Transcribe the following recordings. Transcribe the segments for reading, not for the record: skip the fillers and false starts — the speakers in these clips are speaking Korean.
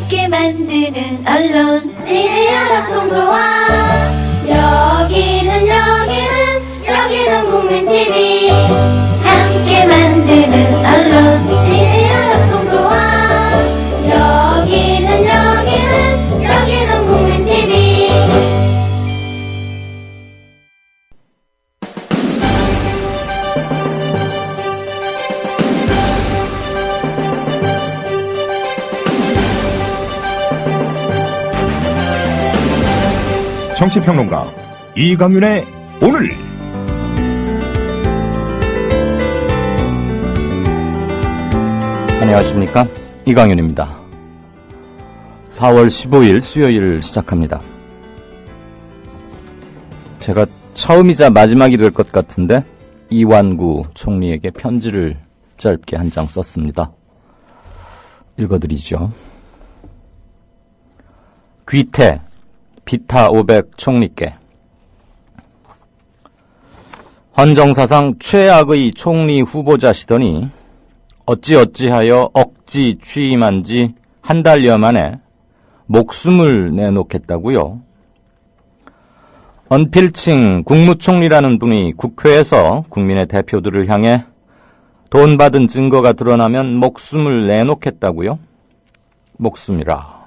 함께 만드는 언론 미디어 협동조합. 여기는 국민TV. 함께 만드는 언론 미디어 협동조합. 여기는 국민TV. 정치평론가 이강윤의 오늘. 안녕하십니까, 이강윤입니다. 4월 15일 수요일 시작합니다. 제가 처음이자 마지막이 될 것 같은데 이완구 총리에게 편지를 짧게 한 장 썼습니다. 읽어드리죠. 귀태 비타 500 총리께. 헌정사상 최악의 총리 후보자시더니 어찌하여 억지 취임한 지 한 달여 만에 목숨을 내놓겠다고요? 언필칭 국무총리라는 분이 국회에서 국민의 대표들을 향해 돈 받은 증거가 드러나면 목숨을 내놓겠다고요? 목숨이라.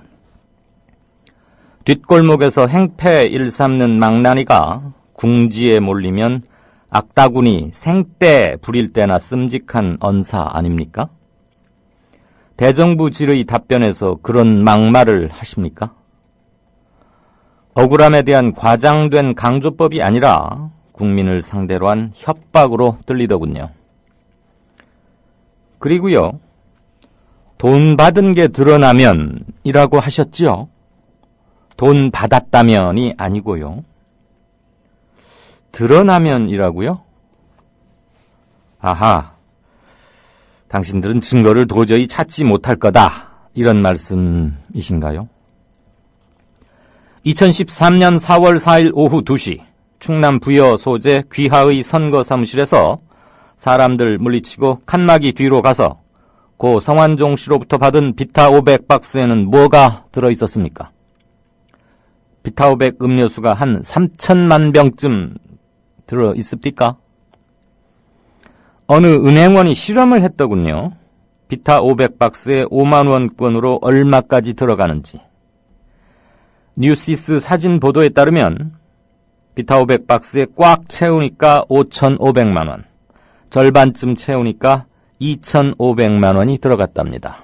뒷골목에서 행패 일삼는 망나니가 궁지에 몰리면 악다군이 생떼 부릴 때나 씀직한 언사 아닙니까? 대정부 질의 답변에서 그런 막말을 하십니까? 억울함에 대한 과장된 강조법이 아니라 국민을 상대로 한 협박으로 들리더군요. 그리고요, 돈 받은 게 드러나면이라고 하셨죠? 돈 받았다면이 아니고요. 드러나면이라고요? 아하, 당신들은 증거를 도저히 찾지 못할 거다, 이런 말씀이신가요? 2013년 4월 4일 오후 2시 충남 부여 소재 귀하의 선거사무실에서 사람들 물리치고 칸막이 뒤로 가서 고 성완종 씨로부터 받은 비타 500 박스에는 뭐가 들어있었습니까? 비타 500 음료수가 한 3천만 병쯤 들어있습니까? 어느 은행원이 실험을 했더군요. 비타 500 박스에 5만 원권으로 얼마까지 들어가는지. 뉴시스 사진 보도에 따르면 비타 500 박스에 꽉 채우니까 5,500만 원, 절반쯤 채우니까 2,500만 원이 들어갔답니다.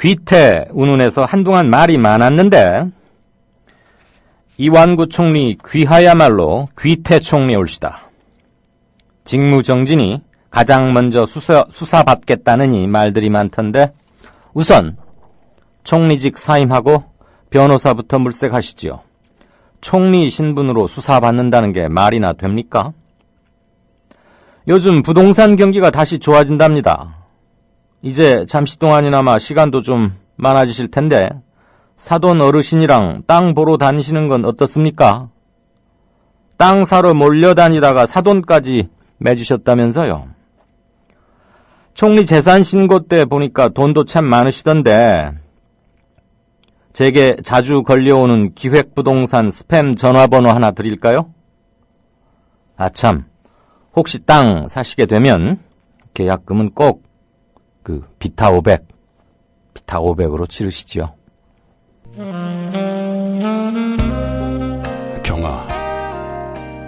귀태 운운해서 한동안 말이 많았는데 이완구 총리 귀하야말로 귀태 총리 올시다. 직무정진이 가장 먼저 수사받겠다느니 말들이 많던데 우선 총리직 사임하고 변호사부터 물색하시지요. 총리 신분으로 수사받는다는 게 말이나 됩니까? 요즘 부동산 경기가 다시 좋아진답니다. 이제 잠시 동안이나마 시간도 좀 많아지실 텐데 사돈 어르신이랑 땅 보러 다니시는 건 어떻습니까? 땅 사러 몰려다니다가 사돈까지 맺으셨다면서요. 총리 재산 신고 때 보니까 돈도 참 많으시던데 제게 자주 걸려오는 기획부동산 스팸 전화번호 하나 드릴까요? 아참, 혹시 땅 사시게 되면 계약금은 꼭 비타 500으로 치르시지요. 경아,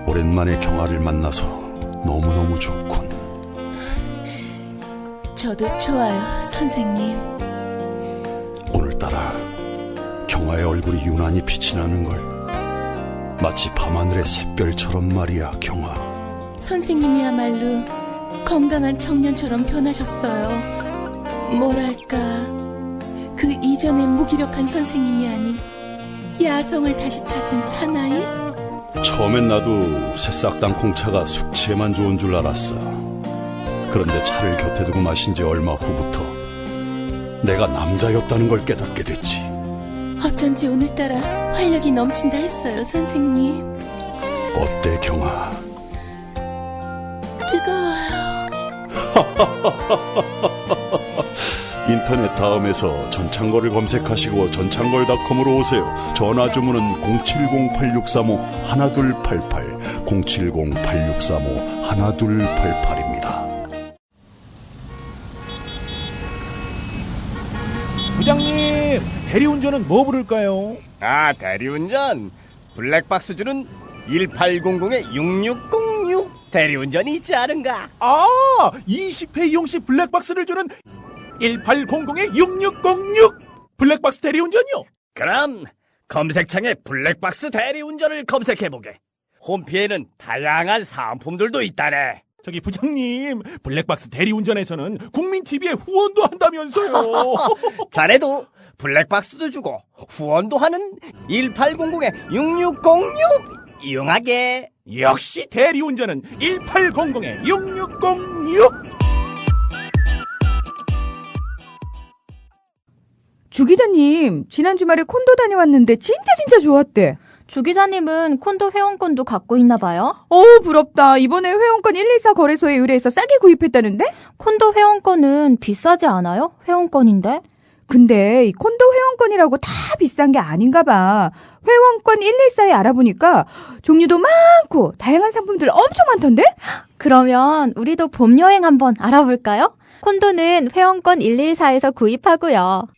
오랜만에 경아를 만나서 너무너무 좋군. 저도 좋아요, 선생님. 오늘따라 경아의 얼굴이 유난히 빛이 나는 걸. 마치 밤하늘의 샛별처럼 말이야, 경아. 선생님이야말로 건강한 청년처럼 변하셨어요. 뭐랄까, 그 이전의 무기력한 선생님이 아닌 야성을 다시 찾은 사나이? 처음엔 나도 새싹 땅콩차가 숙취에만 좋은 줄 알았어. 그런데 차를 곁에 두고 마신 지 얼마 후부터 내가 남자였다는 걸 깨닫게 됐지. 어쩐지 오늘따라 활력이 넘친다 했어요, 선생님. 어때, 경아? 뜨거워요. 인터넷 다음에서 전창걸을 검색하시고 전창걸닷컴으로 오세요. 전화 주문은 070-8635-1288, 070-8635-1288입니다. 부장님, 대리운전은 뭐 부를까요? 대리운전 블랙박스 주는 1800-6606 대리운전이 있지 않은가? 20회 이용시 블랙박스를 주는 1800-6606 블랙박스 대리운전이요? 그럼 검색창에 블랙박스 대리운전을 검색해보게. 홈피에는 다양한 상품들도 있다네. 저기 부장님, 블랙박스 대리운전에서는 국민TV에 후원도 한다면서요. 자네도 블랙박스도 주고 후원도 하는 1800-6606 이용하게. 역시 대리운전은 1800-6606. 주 기자님, 지난 주말에 콘도 다녀왔는데 진짜 좋았대. 주 기자님은 콘도 회원권도 갖고 있나 봐요? 부럽다. 이번에 회원권 114 거래소에 의뢰해서 싸게 구입했다는데? 콘도 회원권은 비싸지 않아요? 회원권인데? 근데 이 콘도 회원권이라고 다 비싼 게 아닌가 봐. 회원권 114에 알아보니까 종류도 많고 다양한 상품들 엄청 많던데? 그러면 우리도 봄 여행 한번 알아볼까요? 콘도는 회원권 114에서 구입하고요.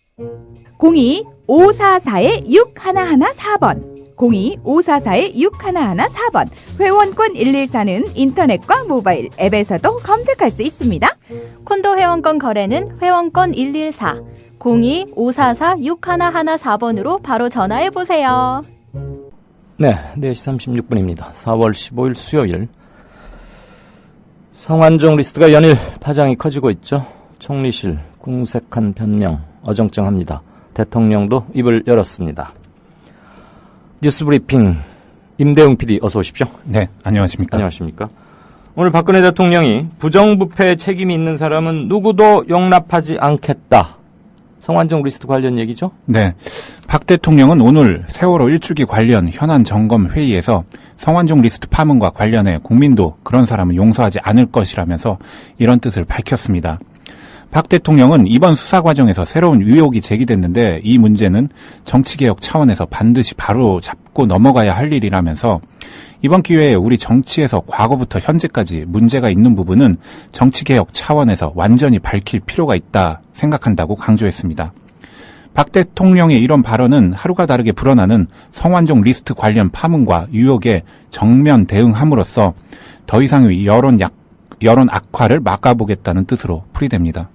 02-544-6114번 02-544-6114번 회원권 114는 인터넷과 모바일 앱에서도 검색할 수 있습니다. 콘도 회원권 거래는 회원권 114 02-544-6114번으로 바로 전화해보세요. 네, 4시 36분입니다. 4월 15일 수요일. 성완종 리스트가 연일 파장이 커지고 있죠. 총리실 궁색한 변명 어정쩡합니다. 대통령도 입을 열었습니다. 뉴스브리핑 임대웅 PD 어서 오십시오. 네, 안녕하십니까. 안녕하십니까. 오늘 박근혜 대통령이 부정부패에 책임이 있는 사람은 누구도 용납하지 않겠다. 성완종 리스트 관련 얘기죠? 네, 박 대통령은 오늘 세월호 일주기 관련 현안 점검 회의에서 성완종 리스트 파문과 관련해 국민도 그런 사람은 용서하지 않을 것이라면서 이런 뜻을 밝혔습니다. 박 대통령은 이번 수사 과정에서 새로운 의혹이 제기됐는데 이 문제는 정치개혁 차원에서 반드시 바로 잡고 넘어가야 할 일이라면서 이번 기회에 우리 정치에서 과거부터 현재까지 문제가 있는 부분은 정치개혁 차원에서 완전히 밝힐 필요가 있다 생각한다고 강조했습니다. 박 대통령의 이런 발언은 하루가 다르게 불어나는 성완종 리스트 관련 파문과 의혹에 정면 대응함으로써 더 이상의 여론 악화를 막아보겠다는 뜻으로 풀이됩니다.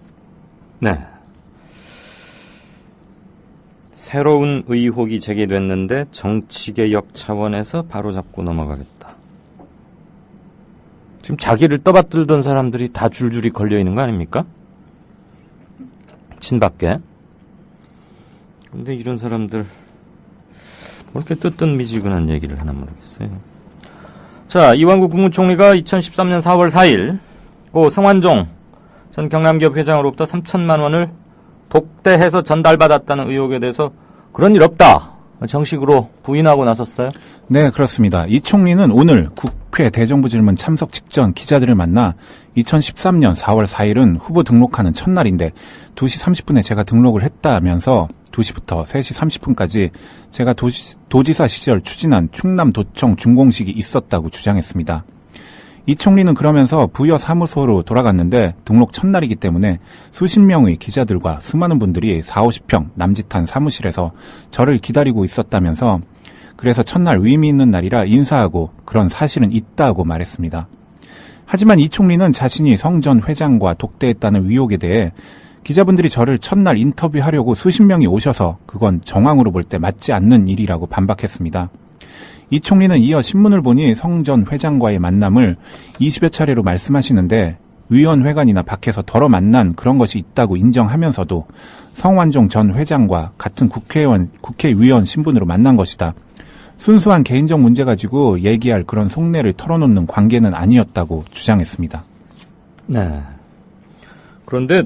네. 새로운 의혹이 제기됐는데 정치개혁 차원에서 바로잡고 넘어가겠다. 지금 자기를 떠받들던 사람들이 다 줄줄이 걸려있는 거 아닙니까? 친박계. 근데 이런 사람들 뭐 이렇게 뜨뜻미지근한 얘기를 하나 모르겠어요. 자, 이완구 국무총리가 2013년 4월 4일 고 성완종 전 경남기업 회장으로부터 3천만 원을 독대해서 전달받았다는 의혹에 대해서 그런 일 없다. 정식으로 부인하고 나섰어요? 네, 그렇습니다. 이 총리는 오늘 국회 대정부질문 참석 직전 기자들을 만나 2013년 4월 4일은 후보 등록하는 첫날인데 2시 30분에 제가 등록을 했다면서 2시부터 3시 30분까지 제가 도지사 시절 추진한 충남도청 준공식이 있었다고 주장했습니다. 이 총리는 그러면서 부여 사무소로 돌아갔는데 등록 첫날이기 때문에 수십 명의 기자들과 수많은 분들이 40-50평 남짓한 사무실에서 저를 기다리고 있었다면서 그래서 첫날 의미 있는 날이라 인사하고 그런 사실은 있다고 말했습니다. 하지만 이 총리는 자신이 성 전 회장과 독대했다는 의혹에 대해 기자분들이 저를 첫날 인터뷰하려고 수십 명이 오셔서 그건 정황으로 볼 때 맞지 않는 일이라고 반박했습니다. 이 총리는 이어 신문을 보니 성 전 회장과의 만남을 20여 차례로 말씀하시는데 의원회관이나 밖에서 덜어 만난 그런 것이 있다고 인정하면서도 성완종 전 회장과 같은 국회의원 신분으로 만난 것이다. 순수한 개인적 문제 가지고 얘기할 그런 속내를 털어놓는 관계는 아니었다고 주장했습니다. 네. 그런데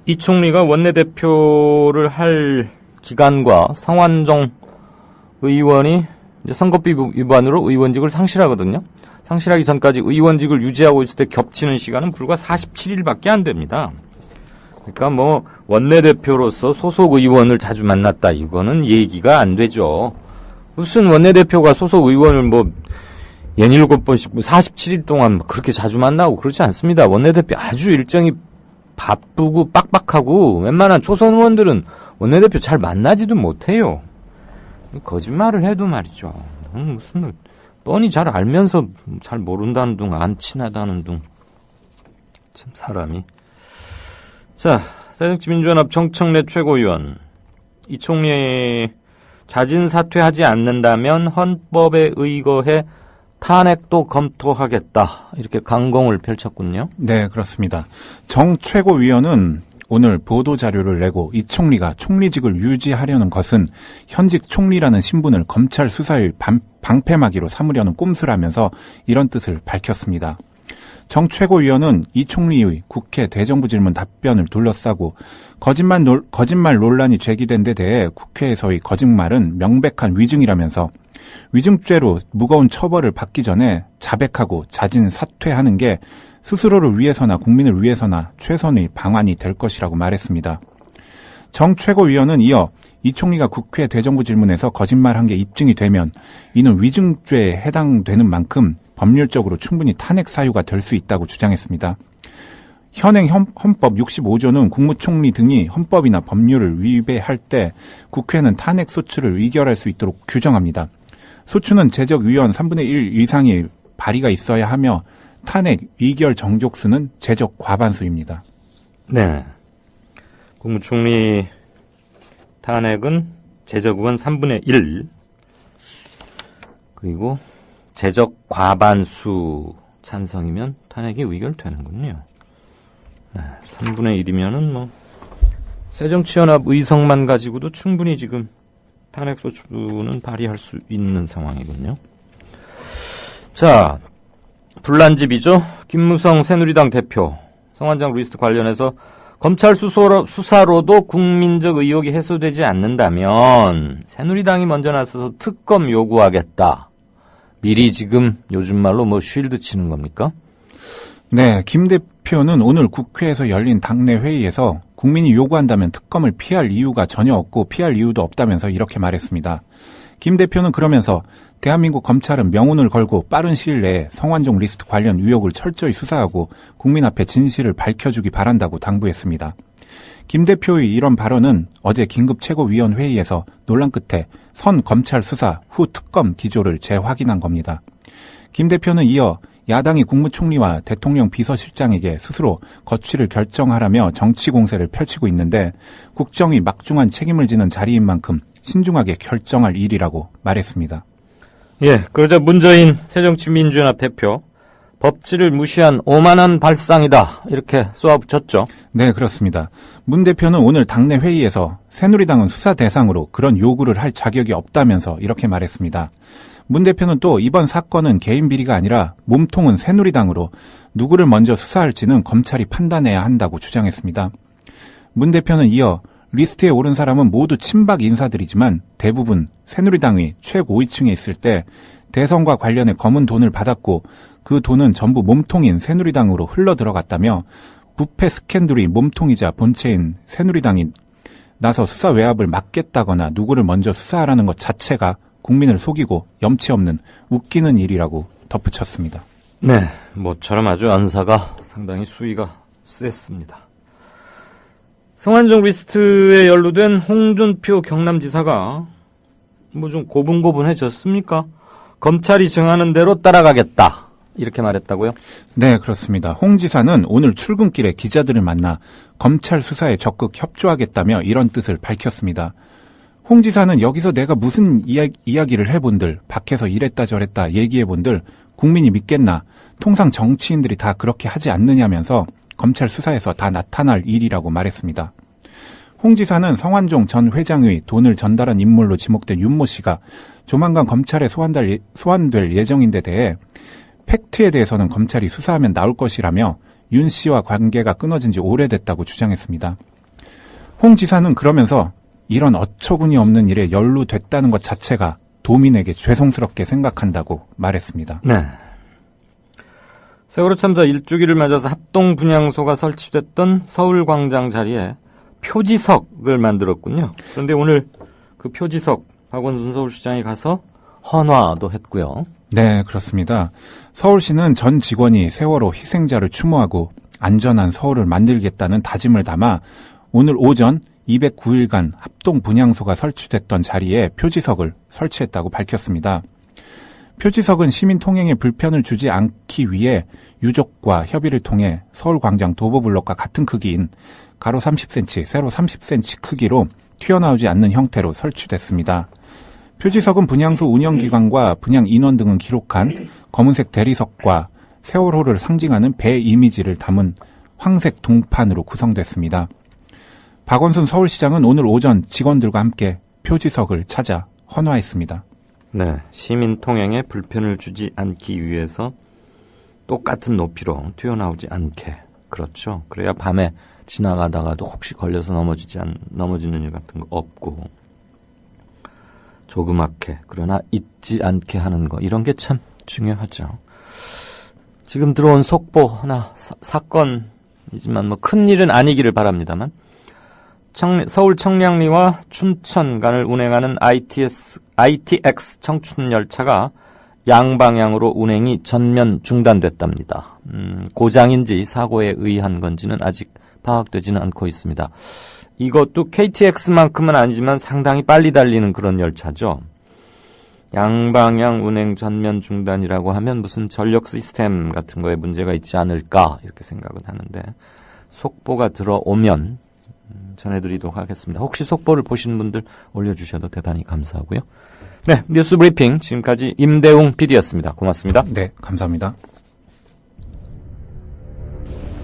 이 총리가 원내대표를 할 기간과 성완종 의원이 이제 선거법 위반으로 의원직을 상실하거든요. 상실하기 전까지 의원직을 유지하고 있을 때 겹치는 시간은 불과 47일밖에 안 됩니다. 그러니까 뭐 원내대표로서 소속 의원을 자주 만났다 이거는 얘기가 안 되죠. 무슨 원내대표가 소속 의원을 뭐 67번씩 47일 동안 그렇게 자주 만나고 그렇지 않습니다. 원내대표 아주 일정이 바쁘고 빡빡하고 웬만한 초선 의원들은 원내대표 잘 만나지도 못해요. 거짓말을 해도 말이죠. 무슨 뻔히 잘 알면서 잘 모른다는 둥, 안 친하다는 둥. 참 사람이. 자, 새정치민주연합 정청래 최고위원. 이 총리 자진 사퇴하지 않는다면 헌법에 의거해 탄핵도 검토하겠다. 이렇게 강공을 펼쳤군요. 네, 그렇습니다. 정 최고위원은 오늘 보도자료를 내고 이 총리가 총리직을 유지하려는 것은 현직 총리라는 신분을 검찰 수사의 방패막이로 삼으려는 꼼수라면서 이런 뜻을 밝혔습니다. 정 최고위원은 이 총리의 국회 대정부 질문 답변을 둘러싸고 거짓말 논란이 제기된 데 대해 국회에서의 거짓말은 명백한 위증이라면서 위증죄로 무거운 처벌을 받기 전에 자백하고 자진 사퇴하는 게 스스로를 위해서나 국민을 위해서나 최선의 방안이 될 것이라고 말했습니다. 정 최고위원은 이어 이 총리가 국회 대정부 질문에서 거짓말한 게 입증이 되면 이는 위증죄에 해당되는 만큼 법률적으로 충분히 탄핵 사유가 될 수 있다고 주장했습니다. 현행 헌법 65조는 국무총리 등이 헌법이나 법률을 위배할 때 국회는 탄핵 소추를 의결할 수 있도록 규정합니다. 소추는 제적의원 3분의 1 이상의 발의가 있어야 하며 탄핵 의결 정족수는 제적 과반수입니다. 네. 국무총리 탄핵은 제적의원 3분의 1 그리고 제적 과반수 찬성이면 탄핵이 의결되는군요. 네, 3분의 1이면은 뭐 새정치연합 의석만 가지고도 충분히 지금 탄핵 소추는 발의할 수 있는 상황이군요. 자, 불난집이죠. 김무성 새누리당 대표 성완종 리스트 관련해서 검찰 수사로도 국민적 의혹이 해소되지 않는다면 새누리당이 먼저 나서서 특검 요구하겠다. 미리 지금 요즘 말로 뭐 쉴드 치는 겁니까? 네, 김 대표는 오늘 국회에서 열린 당내 회의에서 국민이 요구한다면 특검을 피할 이유가 전혀 없고 피할 이유도 없다면서 이렇게 말했습니다. 김 대표는 그러면서 대한민국 검찰은 명운을 걸고 빠른 시일 내에 성완종 리스트 관련 의혹을 철저히 수사하고 국민 앞에 진실을 밝혀주기 바란다고 당부했습니다. 김 대표의 이런 발언은 어제 긴급 최고위원회의에서 논란 끝에 선 검찰 수사 후 특검 기조를 재확인한 겁니다. 김 대표는 이어 야당이 국무총리와 대통령 비서실장에게 스스로 거취를 결정하라며 정치 공세를 펼치고 있는데 국정이 막중한 책임을 지는 자리인 만큼 신중하게 결정할 일이라고 말했습니다. 예, 그러자 문재인 새정치민주연합 대표 법치를 무시한 오만한 발상이다 이렇게 쏘아붙였죠. 네, 그렇습니다. 문 대표는 오늘 당내 회의에서 새누리당은 수사 대상으로 그런 요구를 할 자격이 없다면서 이렇게 말했습니다. 문 대표는 또 이번 사건은 개인 비리가 아니라 몸통은 새누리당으로 누구를 먼저 수사할지는 검찰이 판단해야 한다고 주장했습니다. 문 대표는 이어 리스트에 오른 사람은 모두 친박 인사들이지만 대부분 새누리당의 최고위층에 있을 때 대선과 관련해 검은 돈을 받았고 그 돈은 전부 몸통인 새누리당으로 흘러 들어갔다며 부패 스캔들이 몸통이자 본체인 새누리당이 나서 수사 외압을 막겠다거나 누구를 먼저 수사하라는 것 자체가 국민을 속이고 염치 없는 웃기는 일이라고 덧붙였습니다. 네, 모처럼 아주 언사가 상당히 수위가 셌습니다. 성완종 리스트에 연루된 홍준표 경남지사가 뭐 좀 고분고분해졌습니까? 검찰이 정하는 대로 따라가겠다. 이렇게 말했다고요? 네, 그렇습니다. 홍 지사는 오늘 출근길에 기자들을 만나 검찰 수사에 적극 협조하겠다며 이런 뜻을 밝혔습니다. 홍 지사는 여기서 내가 무슨 이야기를 해본들, 밖에서 이랬다 저랬다 얘기해본들 국민이 믿겠나? 통상 정치인들이 다 그렇게 하지 않느냐면서 검찰 수사에서 다 나타날 일이라고 말했습니다. 홍 지사는 성완종 전 회장의 돈을 전달한 인물로 지목된 윤모 씨가 조만간 검찰에 소환될 예정인데 대해 팩트에 대해서는 검찰이 수사하면 나올 것이라며 윤 씨와 관계가 끊어진 지 오래됐다고 주장했습니다. 홍 지사는 그러면서 이런 어처구니 없는 일에 연루됐다는 것 자체가 도민에게 죄송스럽게 생각한다고 말했습니다. 네. 세월호 참사 1주기를 맞아서 합동 분향소가 설치됐던 서울광장 자리에 표지석을 만들었군요. 그런데 오늘 그 표지석 박원순 서울시장이 가서 헌화도 했고요. 네, 그렇습니다. 서울시는 전 직원이 세월호 희생자를 추모하고 안전한 서울을 만들겠다는 다짐을 담아 오늘 오전 209일간 합동 분향소가 설치됐던 자리에 표지석을 설치했다고 밝혔습니다. 표지석은 시민 통행에 불편을 주지 않기 위해 유족과 협의를 통해 서울광장 도보블록과 같은 크기인 가로 30cm, 세로 30cm 크기로 튀어나오지 않는 형태로 설치됐습니다. 표지석은 분향소 운영기관과 분향 인원 등을 기록한 검은색 대리석과 세월호를 상징하는 배 이미지를 담은 황색 동판으로 구성됐습니다. 박원순 서울시장은 오늘 오전 직원들과 함께 표지석을 찾아 헌화했습니다. 네, 시민 통행에 불편을 주지 않기 위해서 똑같은 높이로 튀어나오지 않게. 그렇죠. 그래야 밤에 지나가다가도 혹시 걸려서 넘어지는 일 같은 거 없고, 조그맣게 그러나 잊지 않게 하는 거, 이런 게 참 중요하죠. 지금 들어온 속보 하나, 사건이지만 뭐 큰 일은 아니기를 바랍니다만, 서울 청량리와 춘천 간을 운행하는 ITX 청춘 열차가 양방향으로 운행이 전면 중단됐답니다. 고장인지 사고에 의한 건지는 아직 파악되지는 않고 있습니다. 이것도 KTX만큼은 아니지만 상당히 빨리 달리는 그런 열차죠. 양방향 운행 전면 중단이라고 하면 무슨 전력 시스템 같은 거에 문제가 있지 않을까 이렇게 생각은 하는데, 속보가 들어오면 전해드리도록 하겠습니다. 혹시 속보를 보신 분들 올려주셔도 대단히 감사하고요. 네, 뉴스 브리핑 지금까지 임대웅 PD였습니다. 고맙습니다. 네, 감사합니다.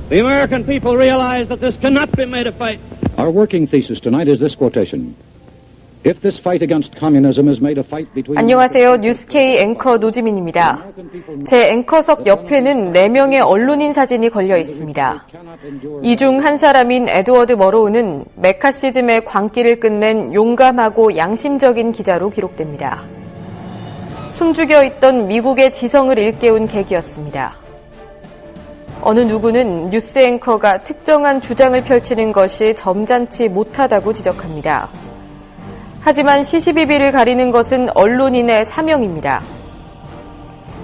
The American people realize that this cannot be made a fight. Our working thesis tonight is this quotation. If this fight against communism is made a fight between... 안녕하세요. 뉴스K 앵커 노지민입니다. 제 앵커석 옆에는 4명의 언론인 사진이 걸려 있습니다. 이 중 한 사람인 에드워드 머로우는 메카시즘의 광기를 끝낸 용감하고 양심적인 기자로 기록됩니다. 숨죽여 있던 미국의 지성을 일깨운 계기였습니다. 어느 누구는 뉴스 앵커가 특정한 주장을 펼치는 것이 점잖지 못하다고 지적합니다. 하지만 시시비비를 가리는 것은 언론인의 사명입니다.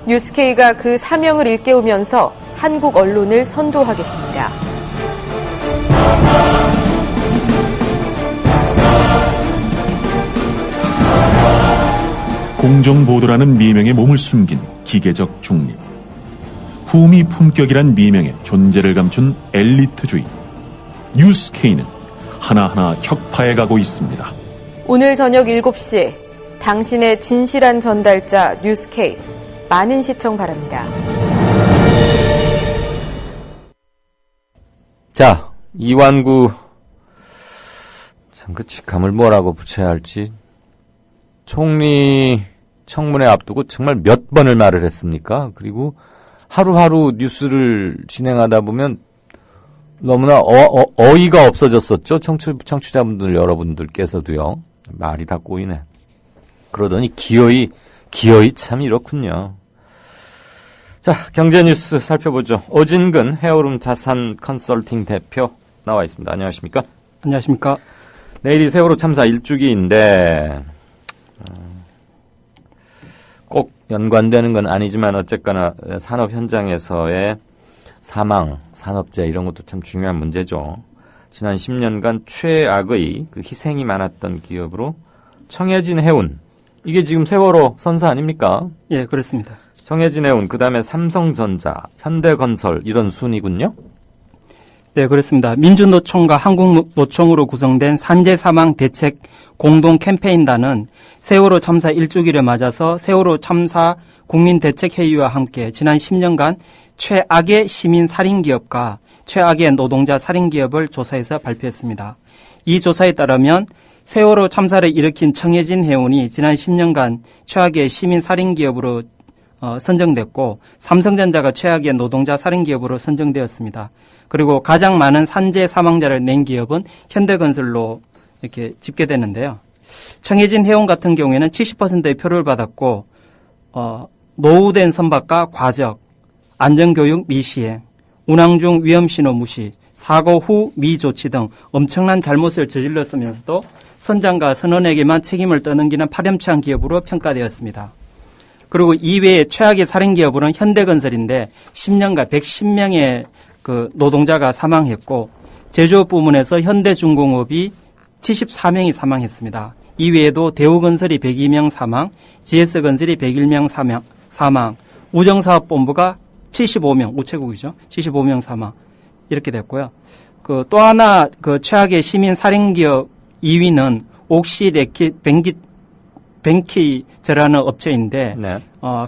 뉴스K가 그 사명을 일깨우면서 한국 언론을 선도하겠습니다. 공정보도라는 미명에 몸을 숨긴 기계적 중립. 품위 품격이란 미명에 존재를 감춘 엘리트주의. 뉴스K는 하나하나 혁파해 가고 있습니다. 오늘 저녁 7시 당신의 진실한 전달자 뉴스K 많은 시청 바랍니다. 자, 이완구 참 그 직함을 뭐라고 붙여야 할지. 총리 청문회 앞두고 정말 몇 번을 말을 했습니까? 그리고 하루하루 뉴스를 진행하다 보면 너무나 어이가 없어졌었죠. 청취자분들 여러분들께서도요. 말이 다 꼬이네. 그러더니 기어이 참 이렇군요. 자, 경제 뉴스 살펴보죠. 오진근 헤어룸 자산 컨설팅 대표 나와 있습니다. 안녕하십니까? 안녕하십니까? 내일이 세월호 참사 1주기인데 꼭 연관되는 건 아니지만 어쨌거나 산업 현장에서의 사망, 산업재해 이런 것도 참 중요한 문제죠. 지난 10년간 최악의 그 희생이 많았던 기업으로 청해진 해운, 이게 지금 세월호 선사 아닙니까? 예, 그렇습니다. 청해진 해운, 그 다음에 삼성전자, 현대건설 이런 순이군요? 네, 그렇습니다. 민주노총과 한국노총으로 구성된 산재사망 대책 공동 캠페인단은 세월호 참사 1주기를 맞아서 세월호 참사 국민대책회의와 함께 지난 10년간 최악의 시민 살인기업과 최악의 노동자 살인기업을 조사해서 발표했습니다. 이 조사에 따르면 세월호 참사를 일으킨 청해진 해운이 지난 10년간 최악의 시민 살인기업으로 선정됐고, 삼성전자가 최악의 노동자 살인기업으로 선정되었습니다. 그리고 가장 많은 산재 사망자를 낸 기업은 현대건설로 이렇게 집계되는데요. 청해진 해운 같은 경우에는 70%의 표를 받았고, 노후된 선박과 과적, 안전교육 미시행, 운항 중 위험신호 무시, 사고 후 미조치 등 엄청난 잘못을 저질렀으면서도 선장과 선원에게만 책임을 떠넘기는 파렴치한 기업으로 평가되었습니다. 그리고 이외에 최악의 살인 기업으로는 현대건설인데 10년간 110명의 그 노동자가 사망했고 제조업 부문에서 현대중공업이 74명이 사망했습니다. 이외에도 대우건설이 102명 사망, GS건설이 101명 사망, 우정사업본부가 75명, 우체국이죠. 75명 사망. 이렇게 됐고요. 그 또 하나 그 최악의 시민 살인 기업 2위는 옥시 레킷 벤키즈라는 업체인데 네.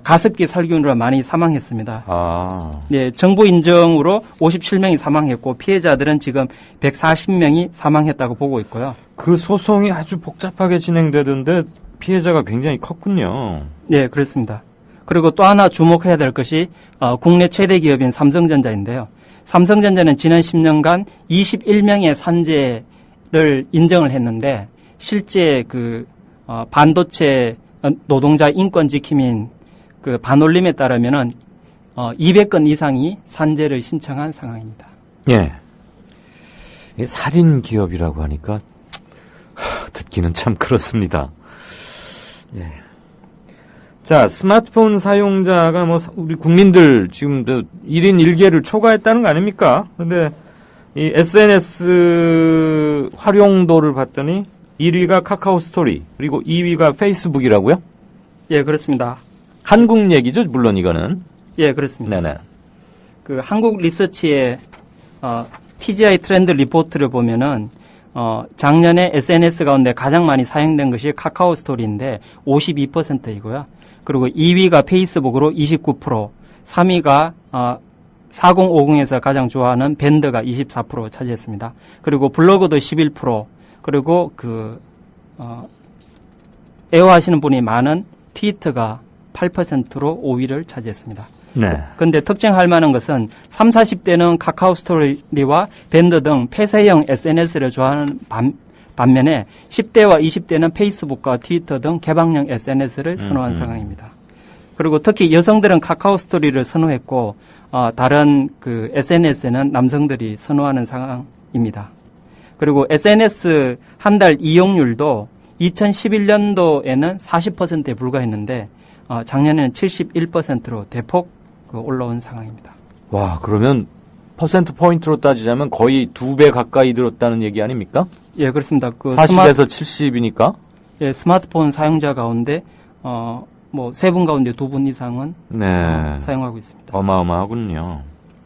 가습기 살균으로 많이 사망했습니다. 아. 네, 정부 인정으로 57명이 사망했고 피해자들은 지금 140명이 사망했다고 보고 있고요. 그 소송이 아주 복잡하게 진행되던데 피해자가 굉장히 컸군요. 네, 그렇습니다. 그리고 또 하나 주목해야 될 것이 국내 최대 기업인 삼성전자인데요. 삼성전자는 지난 10년간 21명의 산재를 인정을 했는데 실제 그 반도체 노동자 인권 지킴인 그 반올림에 따르면은 200건 이상이 산재를 신청한 상황입니다. 예. 살인 기업이라고 하니까 듣기는 참 그렇습니다. 예. 자, 스마트폰 사용자가 우리 국민들 지금 1인 1개를 초과했다는 거 아닙니까? 근데 이 SNS 활용도를 봤더니 1위가 카카오 스토리, 그리고 2위가 페이스북이라고요? 예, 그렇습니다. 한국 얘기죠, 물론 이거는. 예, 그렇습니다. 네네. 그 한국 리서치의 TGI 트렌드 리포트를 보면은 작년에 SNS 가운데 가장 많이 사용된 것이 카카오 스토리인데 52%이고요. 그리고 2위가 페이스북으로 29%, 3위가 4050에서 가장 좋아하는 밴드가 24% 차지했습니다. 그리고 블로그도 11%, 그리고 애호하시는 분이 많은 트위터가 8%로 5위를 차지했습니다. 네. 그런데 특징할 만한 것은 30, 40대는 카카오 스토리와 밴드 등 폐쇄형 SNS를 좋아하는 반면에 10대와 20대는 페이스북과 트위터 등 개방형 SNS를 선호한 상황입니다. 그리고 특히 여성들은 카카오 스토리를 선호했고 다른 그 SNS에는 남성들이 선호하는 상황입니다. 그리고 SNS 한 달 이용률도 2011년도에는 40%에 불과했는데 작년에는 71%로 대폭 올라온 상황입니다. 와, 그러면 퍼센트 포인트로 따지자면 거의 2배 가까이 늘었다는 얘기 아닙니까? 예, 그렇습니다. 40에서 70이니까? 예, 스마트폰 사용자 가운데 뭐 3분 가운데 2분 이상은 사용하고 있습니다. 어마어마하군요.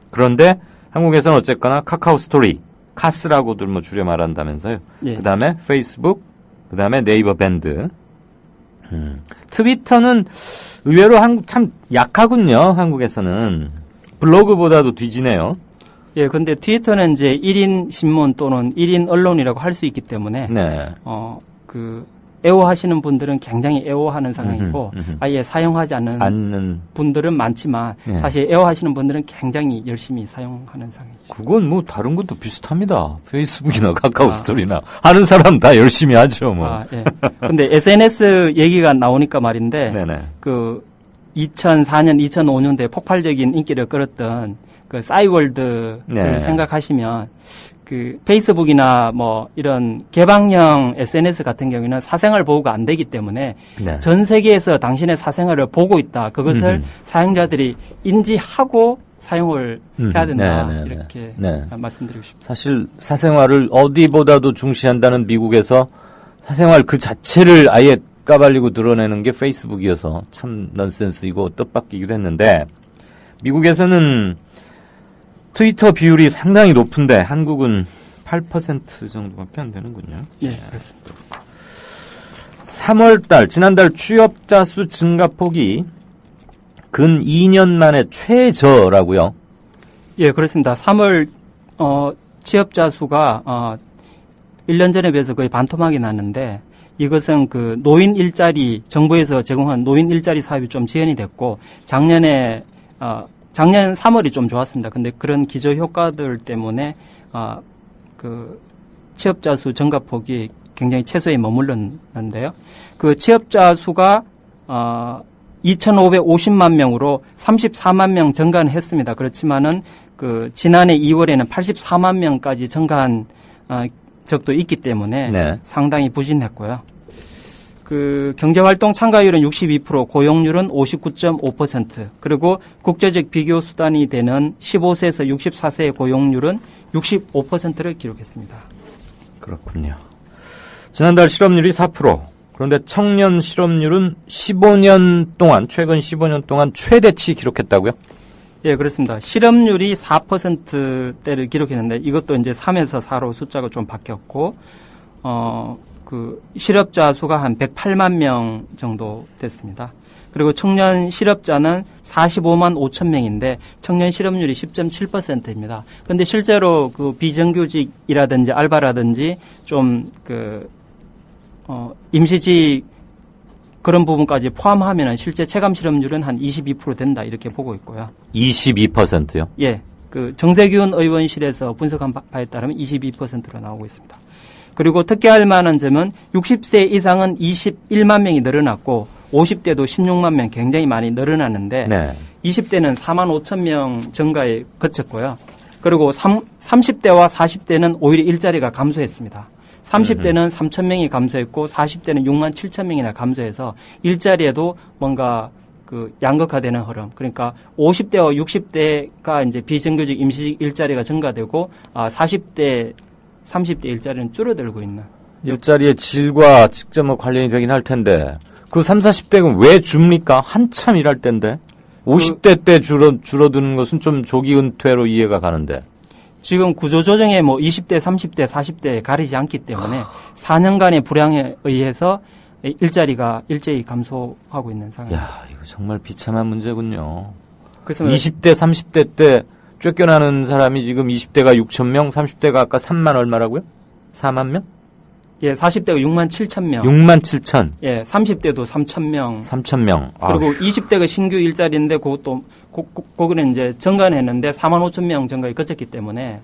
그런데 한국에서는 어쨌거나 카카오 스토리, 카스라고들 줄여 말한다면서요. 예. 그다음에 페이스북, 그다음에 네이버 밴드. 트위터는 의외로 참 약하군요. 한국에서는 블로그보다도 뒤지네요. 예, 근데 트위터는 이제 1인 신문 또는 1인 언론이라고 할 수 있기 때문에 애호하시는 분들은 굉장히 애호하는 상황이고 아예 사용하지 않는 분들은 많지만 사실 애호하시는 분들은 굉장히 열심히 사용하는 상황이죠. 그건 다른 것도 비슷합니다. 페이스북이나 카카오 스토리나 하는 사람 다 열심히 하죠. 예. 근데 SNS 얘기가 나오니까 말인데 그 2004년, 2005년도에 폭발적인 인기를 끌었던 그 싸이월드를 생각하시면 그 페이스북이나 이런 개방형 SNS 같은 경우에는 사생활 보호가 안 되기 때문에 전 세계에서 당신의 사생활을 보고 있다. 그것을 사용자들이 인지하고 사용을 해야 된다. 이렇게 말씀드리고 싶습니다. 사실 사생활을 어디보다도 중시한다는 미국에서 사생활 그 자체를 아예 까발리고 드러내는 게 페이스북이어서 참 넌센스이고 뜻밖이기도 했는데 미국에서는 트위터 비율이 상당히 높은데 한국은 8% 정도밖에 안 되는군요. 예, 그렇습니다. 3월달 지난달 취업자 수 증가폭이 근 2년 만에 최저라고요. 예, 그렇습니다. 3월 취업자 수가 1년 전에 비해서 거의 반토막이 났는데 이것은 그 노인 일자리 정부에서 제공한 노인 일자리 사업이 좀 지연이 됐고 작년 3월이 좀 좋았습니다. 근데 그런 기저 효과들 때문에 그 취업자 수 증가폭이 굉장히 최소에 머물렀는데요. 그 취업자 수가 2,550만 명으로 34만 명 증가는 했습니다. 그렇지만은 지난해 2월에는 84만 명까지 증가한 적도 있기 때문에 네. 상당히 부진했고요. 경제활동 참가율은 62%, 고용률은 59.5%, 그리고 국제적 비교 수단이 되는 15세에서 64세의 고용률은 65%를 기록했습니다. 그렇군요. 지난달 실업률이 4%, 그런데 청년 실업률은 15년 동안, 최근 15년 동안 최대치 기록했다고요? 예, 그렇습니다. 실업률이 4%대를 기록했는데 이것도 이제 3에서 4로 숫자가 좀 바뀌었고, 실업자 수가 한 108만 명 정도 됐습니다. 그리고 청년 실업자는 45만 5천 명인데 청년 실업률이 10.7%입니다. 근데 실제로 비정규직이라든지 알바라든지 좀 임시직 그런 부분까지 포함하면은 실제 체감 실업률은 한 22% 된다 이렇게 보고 있고요. 22%요? 예. 정세균 의원실에서 분석한 바에 따르면 22%로 나오고 있습니다. 그리고 특히할 만한 점은 60세 이상은 21만 명이 늘어났고 50대도 16만 명 굉장히 많이 늘어났는데 네. 20대는 4만 5천 명 증가에 그쳤고요. 그리고 30대와 40대는 오히려 일자리가 감소했습니다. 30대는 3천 명이 감소했고 40대는 6만 7천 명이나 감소해서 일자리에도 뭔가 양극화되는 흐름. 그러니까 50대와 60대가 이제 비정규직 임시직 일자리가 증가되고 40대 30대 일자리는 줄어들고 있는. 일자리의 질과 직접 관련이 되긴 할 텐데 그 30, 40대는 왜 줍니까? 한참 일할 때인데 50대 때 줄어드는 것은 좀 조기 은퇴로 이해가 가는데 지금 구조조정에 20대, 30대, 40대에 가리지 않기 때문에 4년간의 불황에 의해서 일자리가 일제히 감소하고 있는 상황입니다. 야, 이거 정말 비참한 문제군요. 그래서 20대, 30대 때 쫓겨나는 사람이 지금 20대가 6천 명, 30대가 아까 3만 얼마라고요? 4만 명? 예, 40대가 6만 7천 명. 6만 7천. 예, 30대도 3천 명. 3천 명. 그리고 20대가 신규 일자리인데 그것도 거기는 이제 증가했는데 4만 5천 명 증가에 그쳤기 때문에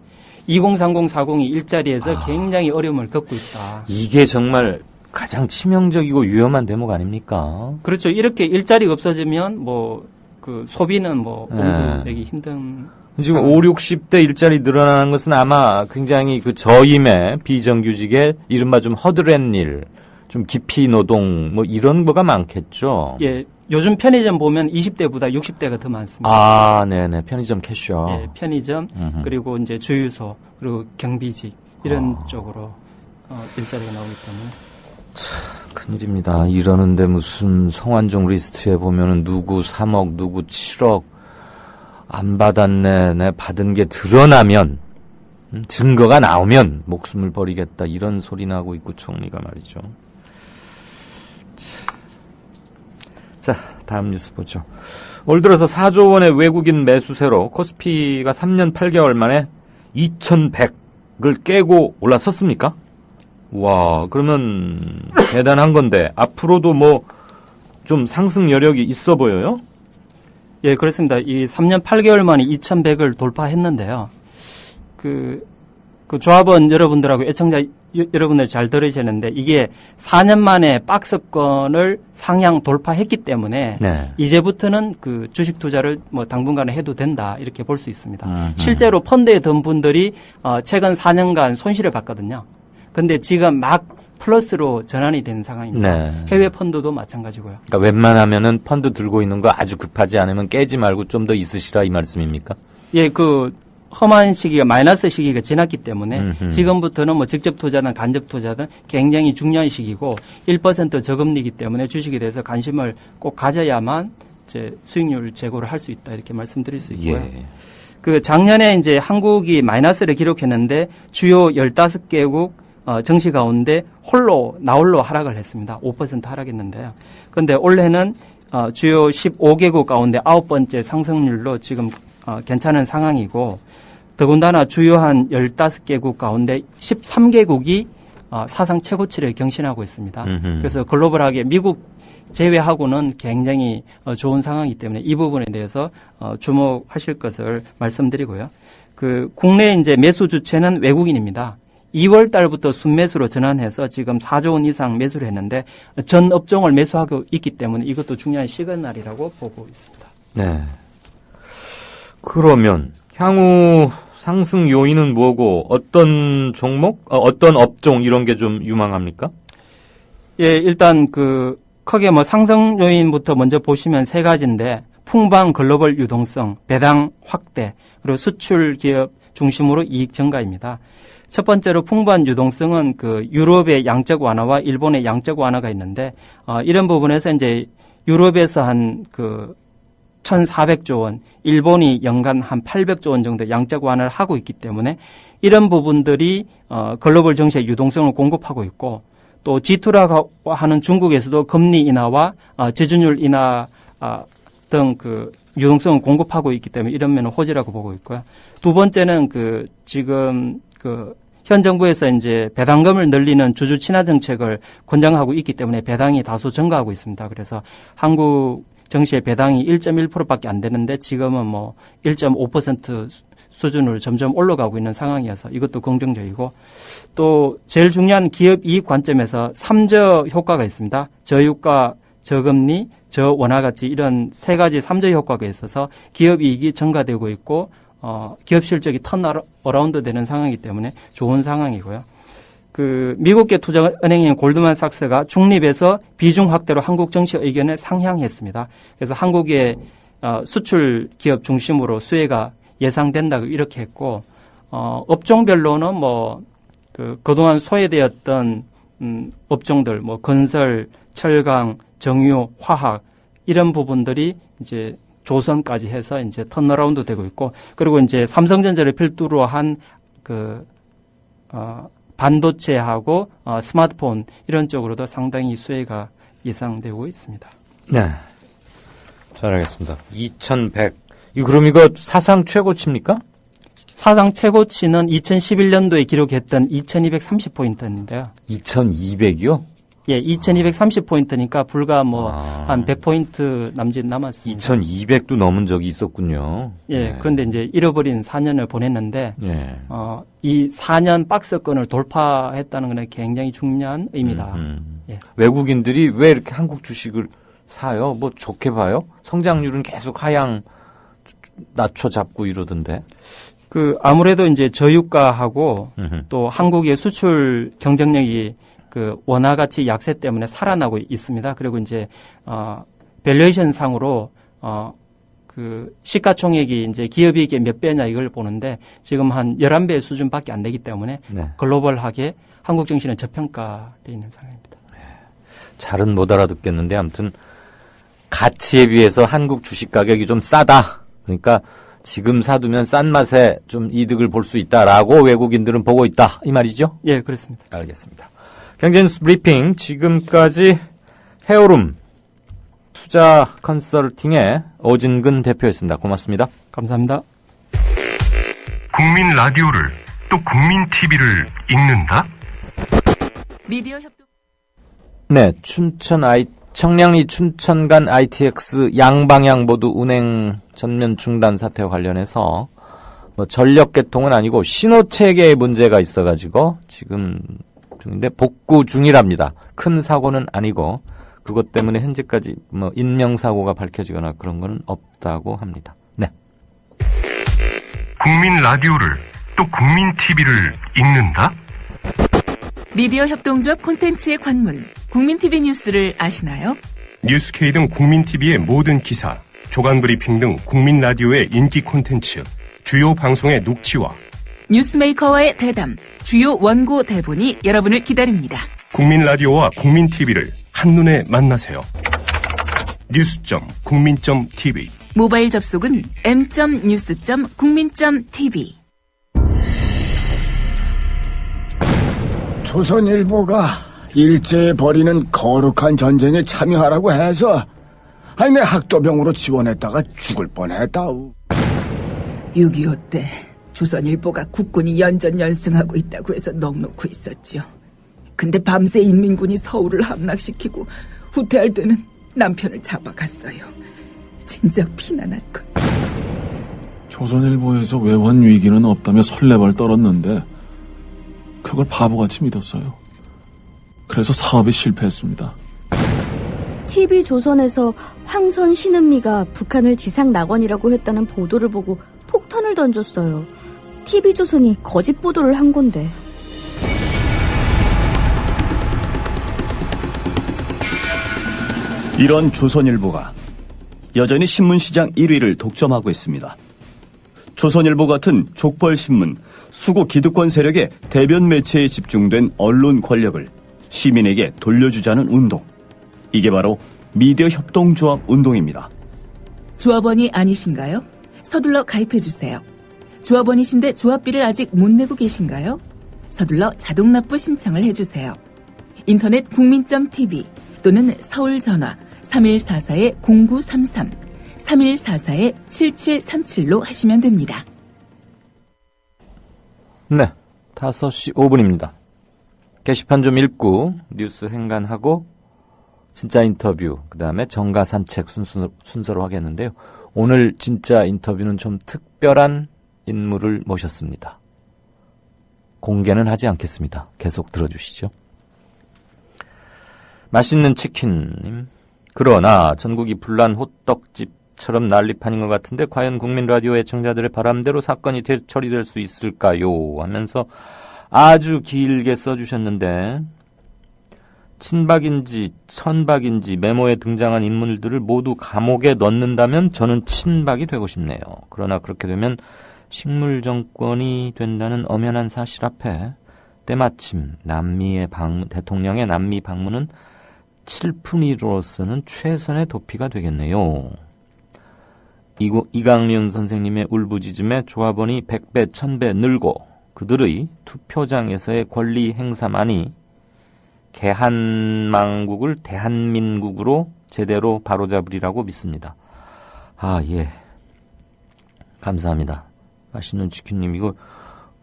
2030, 40이 일자리에서 굉장히 어려움을 겪고 있다. 이게 정말 가장 치명적이고 위험한 대목 아닙니까? 그렇죠. 이렇게 일자리가 없어지면 소비는 되기 힘든. 지금 5, 60대 일자리 늘어나는 것은 아마 굉장히 저임의 비정규직의 이른바 좀 허드렛 일, 좀 기피 노동 이런 거가 많겠죠. 예. 요즘 편의점 보면 20대보다 60대가 더 많습니다. 아, 네네. 편의점 캐셔. 예, 편의점, 그리고 이제 주유소, 그리고 경비직, 이런 쪽으로, 일자리가 나오기 때문에. 참, 큰일입니다. 이러는데 무슨 성완종 리스트에 보면은 누구 3억, 누구 7억, 안 받았네, 내 받은 게 드러나면, 증거가 나오면 목숨을 버리겠다, 이런 소리 나고 있고, 총리가 말이죠. 자, 다음 뉴스 보죠. 올 들어서 4조 원의 외국인 매수세로 코스피가 3년 8개월 만에 2,100을 깨고 올라섰습니까? 와, 그러면 대단한 건데 앞으로도 좀 상승 여력이 있어 보여요? 예, 그렇습니다. 이 3년 8개월 만에 2,100을 돌파했는데요. 조합원 여러분들하고 애청자 여러분들 잘 들으시는데 이게 4년 만에 박스권을 상향 돌파했기 때문에 네. 이제부터는 주식 투자를 당분간에 해도 된다 이렇게 볼 수 있습니다. 실제로 펀드에 든 분들이 최근 4년간 손실을 봤거든요. 근데 지금 막 플러스로 전환이 되는 상황입니다. 네. 해외 펀드도 마찬가지고요. 그러니까 웬만하면은 펀드 들고 있는 거 아주 급하지 않으면 깨지 말고 좀 더 있으시라 이 말씀입니까? 예, 험한 시기가 마이너스 시기가 지났기 때문에 지금부터는 직접 투자든 간접 투자든 굉장히 중요한 시기고 1% 저금리이기 때문에 주식에 대해서 관심을 꼭 가져야만 수익률 제고를 할 수 있다 이렇게 말씀드릴 수 있고요. 예. 작년에 이제 한국이 마이너스를 기록했는데 주요 15개국 정시 가운데 나홀로 하락을 했습니다. 5% 하락했는데요. 그런데 올해는 주요 15개국 가운데 9번째 상승률로 지금 괜찮은 상황이고 더군다나 주요한 15개국 가운데 13개국이 사상 최고치를 경신하고 있습니다. 그래서 글로벌하게 미국 제외하고는 굉장히 좋은 상황이기 때문에 이 부분에 대해서 주목하실 것을 말씀드리고요. 국내 이제 매수 주체는 외국인입니다. 2월 달부터 순매수로 전환해서 지금 4조 원 이상 매수를 했는데 전 업종을 매수하고 있기 때문에 이것도 중요한 시그널이라고 보고 있습니다. 네. 그러면 향후 상승 요인은 뭐고 어떤 종목, 어떤 업종 이런 게 좀 유망합니까? 예, 일단 크게 상승 요인부터 먼저 보시면 세 가지인데 풍부한 글로벌 유동성, 배당 확대, 그리고 수출 기업 중심으로 이익 증가입니다. 첫 번째로 풍부한 유동성은 유럽의 양적 완화와 일본의 양적 완화가 있는데 이런 부분에서 이제 유럽에서 한 1,400조 원, 일본이 연간 한 800조 원 정도 양적 완화를 하고 있기 때문에 이런 부분들이 글로벌 정시의 유동성을 공급하고 있고 또 G2라고 하는 중국에서도 금리 인하와 지준율 인하 등 유동성을 공급하고 있기 때문에 이런 면은 호재라고 보고 있고요. 두 번째는 지금 현 정부에서 이제 배당금을 늘리는 주주 친화 정책을 권장하고 있기 때문에 배당이 다소 증가하고 있습니다. 그래서 한국 정시의 배당이 1.1%밖에 안 되는데 지금은 1.5% 수준으로 점점 올라가고 있는 상황이어서 이것도 긍정적이고 또 제일 중요한 기업 이익 관점에서 3저 효과가 있습니다. 저유가, 저금리, 저원화 가치 이런 세 가지 3저 효과가 있어서 기업 이익이 증가되고 있고 기업 실적이 턴어라운드 되는 상황이기 때문에 좋은 상황이고요. 미국계 투자은행인 골드만삭스가 중립에서 비중 확대로 한국 정시 의견을 상향했습니다. 그래서 한국의 수출 기업 중심으로 수혜가 예상된다고 이렇게 했고 업종별로는 그동안 소외되었던 업종들 건설, 철강, 정유, 화학 이런 부분들이 이제 조선까지 해서 이제 턴어라운드 되고 있고 그리고 이제 삼성전자를 필두로 한 반도체하고 스마트폰 이런 쪽으로도 상당히 수혜가 예상되고 있습니다. 네. 잘 알겠습니다. 2100. 그럼 이거 사상 최고치입니까? 사상 최고치는 2011년도에 기록했던 2230포인트인데요. 2200이요? 예, 2230포인트니까 불과 한 100포인트 남짓 남았습니다. 2200도 넘은 적이 있었군요. 예, 네. 그런데 이제 잃어버린 4년을 보냈는데, 예. 이 4년 박스권을 돌파했다는 건 굉장히 중요한 의미다. 예. 외국인들이 왜 이렇게 한국 주식을 사요? 좋게 봐요? 성장률은 계속 하향 낮춰 잡고 이러던데. 아무래도 이제 저유가하고 또 한국의 수출 경쟁력이 원화 가치 약세 때문에 살아나고 있습니다. 그리고 이제 밸류에이션 상으로 시가총액이 이제 기업이익의 몇 배냐 이걸 보는데 지금 한 11배 수준밖에 안 되기 때문에 네. 글로벌하게 한국 증시는 저평가되어 있는 상황입니다. 잘은 못 알아듣겠는데 아무튼 가치에 비해서 한국 주식 가격이 좀 싸다. 그러니까 지금 사두면 싼 맛에 좀 이득을 볼 수 있다라고 외국인들은 보고 있다. 이 말이죠? 예, 그렇습니다. 알겠습니다. 경제뉴스 브리핑 지금까지 헤어룸 투자 컨설팅의 오진근 대표였습니다. 고맙습니다. 감사합니다. 국민 라디오를 또 국민 TV를 읽는다? 미디어 협동. 네, 청량리 춘천 간 ITX 양방향 모두 운행 전면 중단 사태와 관련해서 전력 개통은 아니고 신호체계에 문제가 있어가지고 지금 중인데 복구 중이랍니다. 큰 사고는 아니고 그것 때문에 현재까지 인명사고가 밝혀지거나 그런 건 없다고 합니다. 네. 국민 라디오를 또 국민 TV를 읽는다? 미디어 협동조합 콘텐츠의 관문 국민TV 뉴스를 아시나요? 뉴스K 등 국민 TV의 모든 기사, 조간 브리핑 등 국민 라디오의 인기 콘텐츠, 주요 방송의 녹취와 뉴스메이커와의 대담, 주요 원고 대본이 여러분을 기다립니다. 국민 라디오와 국민 TV를 한눈에 만나세요. news.국민.tv 모바일 접속은 m.news.국민.tv. 조선일보가 일제에 벌이는 거룩한 전쟁에 참여하라고 해서 내 학도병으로 지원했다가 죽을 뻔했다우. 6.25 때 조선일보가 국군이 연전연승하고 있다고 해서 넋놓고 있었죠. 근데 밤새 인민군이 서울을 함락시키고 후퇴할 때는 남편을 잡아갔어요. 진작 피난할걸. 조선일보에서 외환 위기는 없다며 설레발 떨었는데 그걸 바보같이 믿었어요. 그래서 사업에 실패했습니다. TV조선에서 황선 신은미가 북한을 지상낙원이라고 했다는 보도를 보고 폭탄을 던졌어요. TV조선이 거짓 보도를 한 건데. 이런 조선일보가 여전히 신문시장 1위를 독점하고 있습니다. 조선일보 같은 족벌신문, 수구 기득권 세력의 대변 매체에 집중된 언론 권력을 시민에게 돌려주자는 운동. 이게 바로 미디어 협동조합 운동입니다. 조합원이 아니신가요? 서둘러 가입해주세요. 조합원이신데 조합비를 아직 못 내고 계신가요? 서둘러 자동납부 신청을 해주세요. 인터넷 국민.tv 또는 서울전화 3144-0933, 3144-7737로 하시면 됩니다. 네, 5시 5분입니다. 게시판 좀 읽고 뉴스 행간하고 진짜 인터뷰, 그 다음에 정가 산책 순서로 하겠는데요. 오늘 진짜 인터뷰는 좀 특별한 인물을 모셨습니다. 공개는 하지 않겠습니다. 계속 들어주시죠. 맛있는 치킨님. 그러나 전국이 불난 호떡집처럼 난리판인 것 같은데 과연 국민라디오 애청자들의 바람대로 사건이 처리될 수 있을까요? 하면서 아주 길게 써주셨는데 친박인지 천박인지 메모에 등장한 인물들을 모두 감옥에 넣는다면 저는 친박이 되고 싶네요. 그러나 그렇게 되면 식물정권이 된다는 엄연한 사실 앞에 때마침 대통령의 남미 방문은 칠푼이로서는 최선의 도피가 되겠네요. 이강윤 선생님의 울부짖음에 조합원이 100배, 1000배 늘고 그들의 투표장에서의 권리 행사만이 개한망국을 대한민국으로 제대로 바로잡으리라고 믿습니다. 아, 예. 감사합니다. 맛있는 치킨님, 이거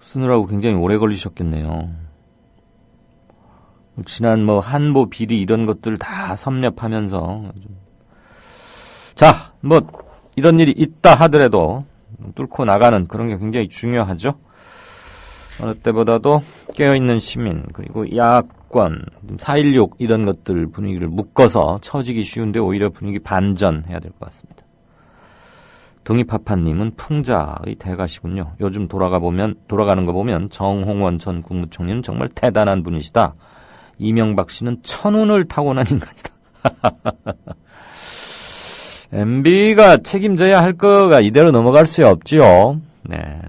쓰느라고 굉장히 오래 걸리셨겠네요. 지난 한보 비리 이런 것들 다 섭렵하면서. 자, 이런 일이 있다 하더라도 뚫고 나가는 그런 게 굉장히 중요하죠. 어느 때보다도 깨어있는 시민, 그리고 야권, 4.16 이런 것들 분위기를 묶어서 처지기 쉬운데 오히려 분위기 반전해야 될 것 같습니다. 동이파파님은 풍자의 대가시군요. 요즘 돌아가는 거 보면 정홍원 전 국무총리는 정말 대단한 분이시다. 이명박 씨는 천운을 타고난 인간이다. MB가 책임져야 할 거가 이대로 넘어갈 수 없지요. 네.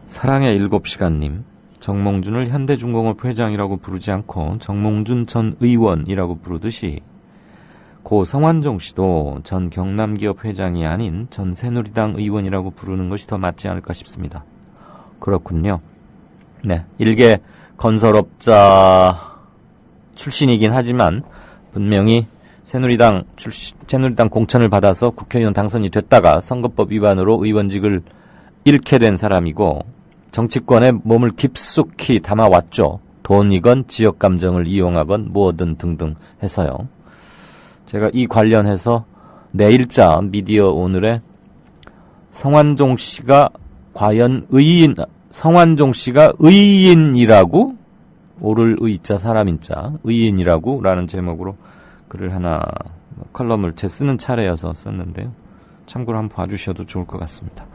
사랑의 7시간님, 정몽준을 현대중공업 회장이라고 부르지 않고 정몽준 전 의원이라고 부르듯이 고 성완종 씨도 전 경남기업 회장이 아닌 전 새누리당 의원이라고 부르는 것이 더 맞지 않을까 싶습니다. 그렇군요. 네, 일개 건설업자 출신이긴 하지만 분명히 새누리당 공천을 받아서 국회의원 당선이 됐다가 선거법 위반으로 의원직을 잃게 된 사람이고 정치권에 몸을 깊숙이 담아왔죠. 돈이건 지역감정을 이용하건 뭐든 등등 해서요. 제가 이 관련해서 내일자 미디어 오늘에 성완종 씨가 의인이라고? 오를 의자 사람인자 의인이라고 라는 제목으로 글을 하나 컬럼을 제 쓰는 차례여서 썼는데요. 참고로 한번 봐주셔도 좋을 것 같습니다.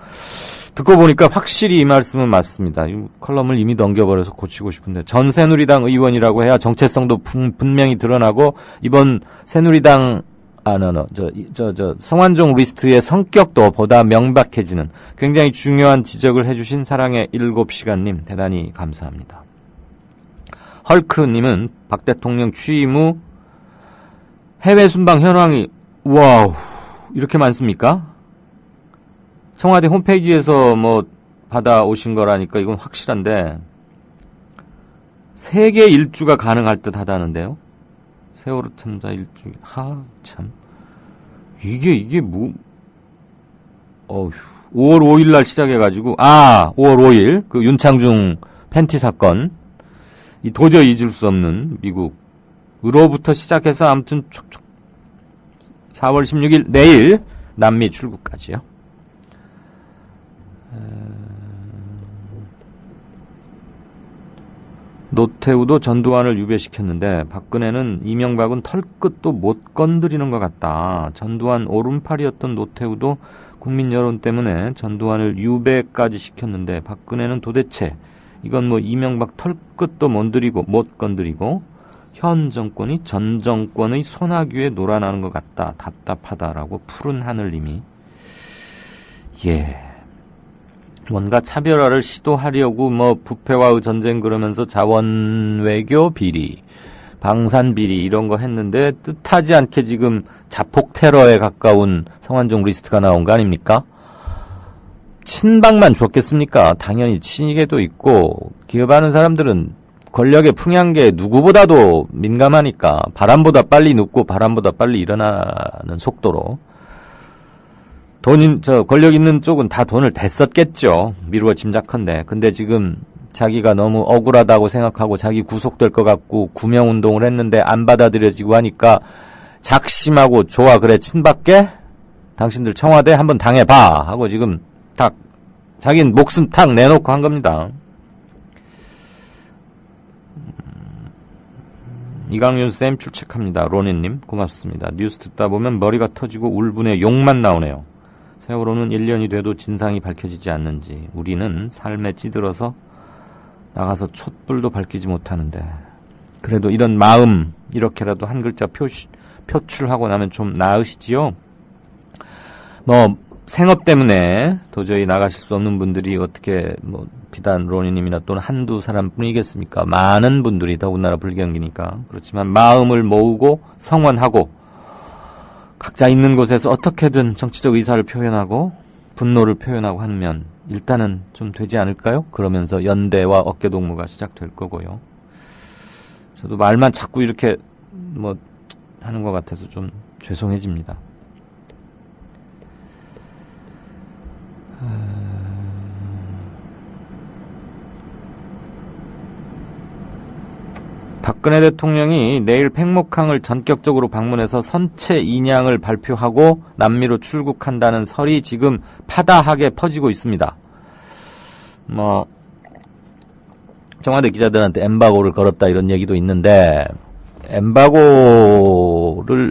듣고 보니까 확실히 이 말씀은 맞습니다. 이 컬럼을 이미 넘겨버려서 고치고 싶은데 전 새누리당 의원이라고 해야 정체성도 분명히 드러나고 이번 새누리당 성완종 리스트의 성격도 보다 명백해지는 굉장히 중요한 지적을 해주신 사랑의 7시간님 대단히 감사합니다. 헐크님은 박 대통령 취임 후 해외 순방 현황이 와우 이렇게 많습니까? 청와대 홈페이지에서 받아오신 거라니까 이건 확실한데 세계 일주가 가능할 듯 하다는데요. 세월호 참사 일주 참 이게 5월 5일 날 시작해가지고 5월 5일 그 윤창중 팬티 사건 이 도저히 잊을 수 없는 미국으로부터 시작해서 아무튼 4월 16일 내일 남미 출국까지요. 노태우도 전두환을 유배시켰는데 박근혜는 이명박은 털끝도 못 건드리는 것 같다. 전두환 오른팔이었던 노태우도 국민 여론 때문에 전두환을 유배까지 시켰는데 박근혜는 도대체 이건 뭐 이명박 털끝도 못 건드리고 현 정권이 전 정권의 소나귀에 놀아나는 것 같다. 답답하다라고 푸른 하늘님이 뭔가 차별화를 시도하려고 뭐 부패와의 전쟁 그러면서 자원 외교 비리, 방산 비리 이런 거 했는데 뜻하지 않게 지금 자폭 테러에 가까운 성완종 리스트가 나온 거 아닙니까? 친박만 줬겠습니까? 당연히 친이계도 있고 기업하는 사람들은 권력의 풍향계에 누구보다도 민감하니까 바람보다 빨리 눕고 바람보다 빨리 일어나는 속도로 권력 있는 쪽은 다 돈을 댔었겠죠. 미루어 짐작컨대. 근데 지금 자기가 너무 억울하다고 생각하고 자기 구속될 것 같고 구명운동을 했는데 안 받아들여지고 하니까 작심하고 좋아 그래 친박계? 당신들 청와대 한번 당해봐 하고 지금 딱 자기는 목숨 탁 내놓고 한 겁니다. 이강윤쌤 출첵합니다. 로니님 고맙습니다. 뉴스 듣다 보면 머리가 터지고 울분에 욕만 나오네요. 세월호는 1년이 돼도 진상이 밝혀지지 않는지 우리는 삶에 찌들어서 나가서 촛불도 밝히지 못하는데 그래도 이런 마음 이렇게라도 한 글자 표출하고 나면 좀 나으시지요? 뭐 생업 때문에 도저히 나가실 수 없는 분들이 어떻게 뭐 비단 로니님이나 또는 한두 사람뿐이겠습니까? 많은 분들이 더군다나 불경기니까 그렇지만 마음을 모으고 성원하고 각자 있는 곳에서 어떻게든 정치적 의사를 표현하고 분노를 표현하고 하면 일단은 좀 되지 않을까요? 그러면서 연대와 어깨동무가 시작될 거고요. 저도 말만 자꾸 이렇게 뭐 하는 것 같아서 좀 죄송해집니다. 박근혜 대통령이 내일 팽목항을 전격적으로 방문해서 선체 인양을 발표하고 남미로 출국한다는 설이 지금 파다하게 퍼지고 있습니다. 뭐 청와대 기자들한테 엠바고를 걸었다 이런 얘기도 있는데 엠바고를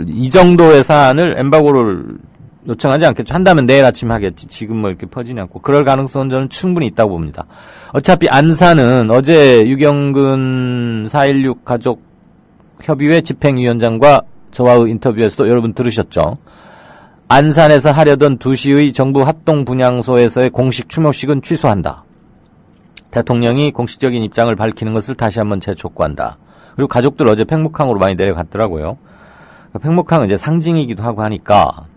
이 정도의 사안을 엠바고를 요청하지 않겠죠. 한다면 내일 아침 하겠지. 지금 뭐 이렇게 퍼지지 않고 그럴 가능성은 저는 충분히 있다고 봅니다. 어차피 안산은 어제 유경근 4.16 가족협의회 집행위원장과 저와의 인터뷰에서도 여러분 들으셨죠. 안산에서 하려던 2시의 정부 합동분향소에서의 공식 추모식은 취소한다. 대통령이 공식적인 입장을 밝히는 것을 다시 한번 재촉구한다. 그리고 가족들 어제 팽목항으로 많이 내려갔더라고요. 팽목항은 이제 상징이기도 하고 하니까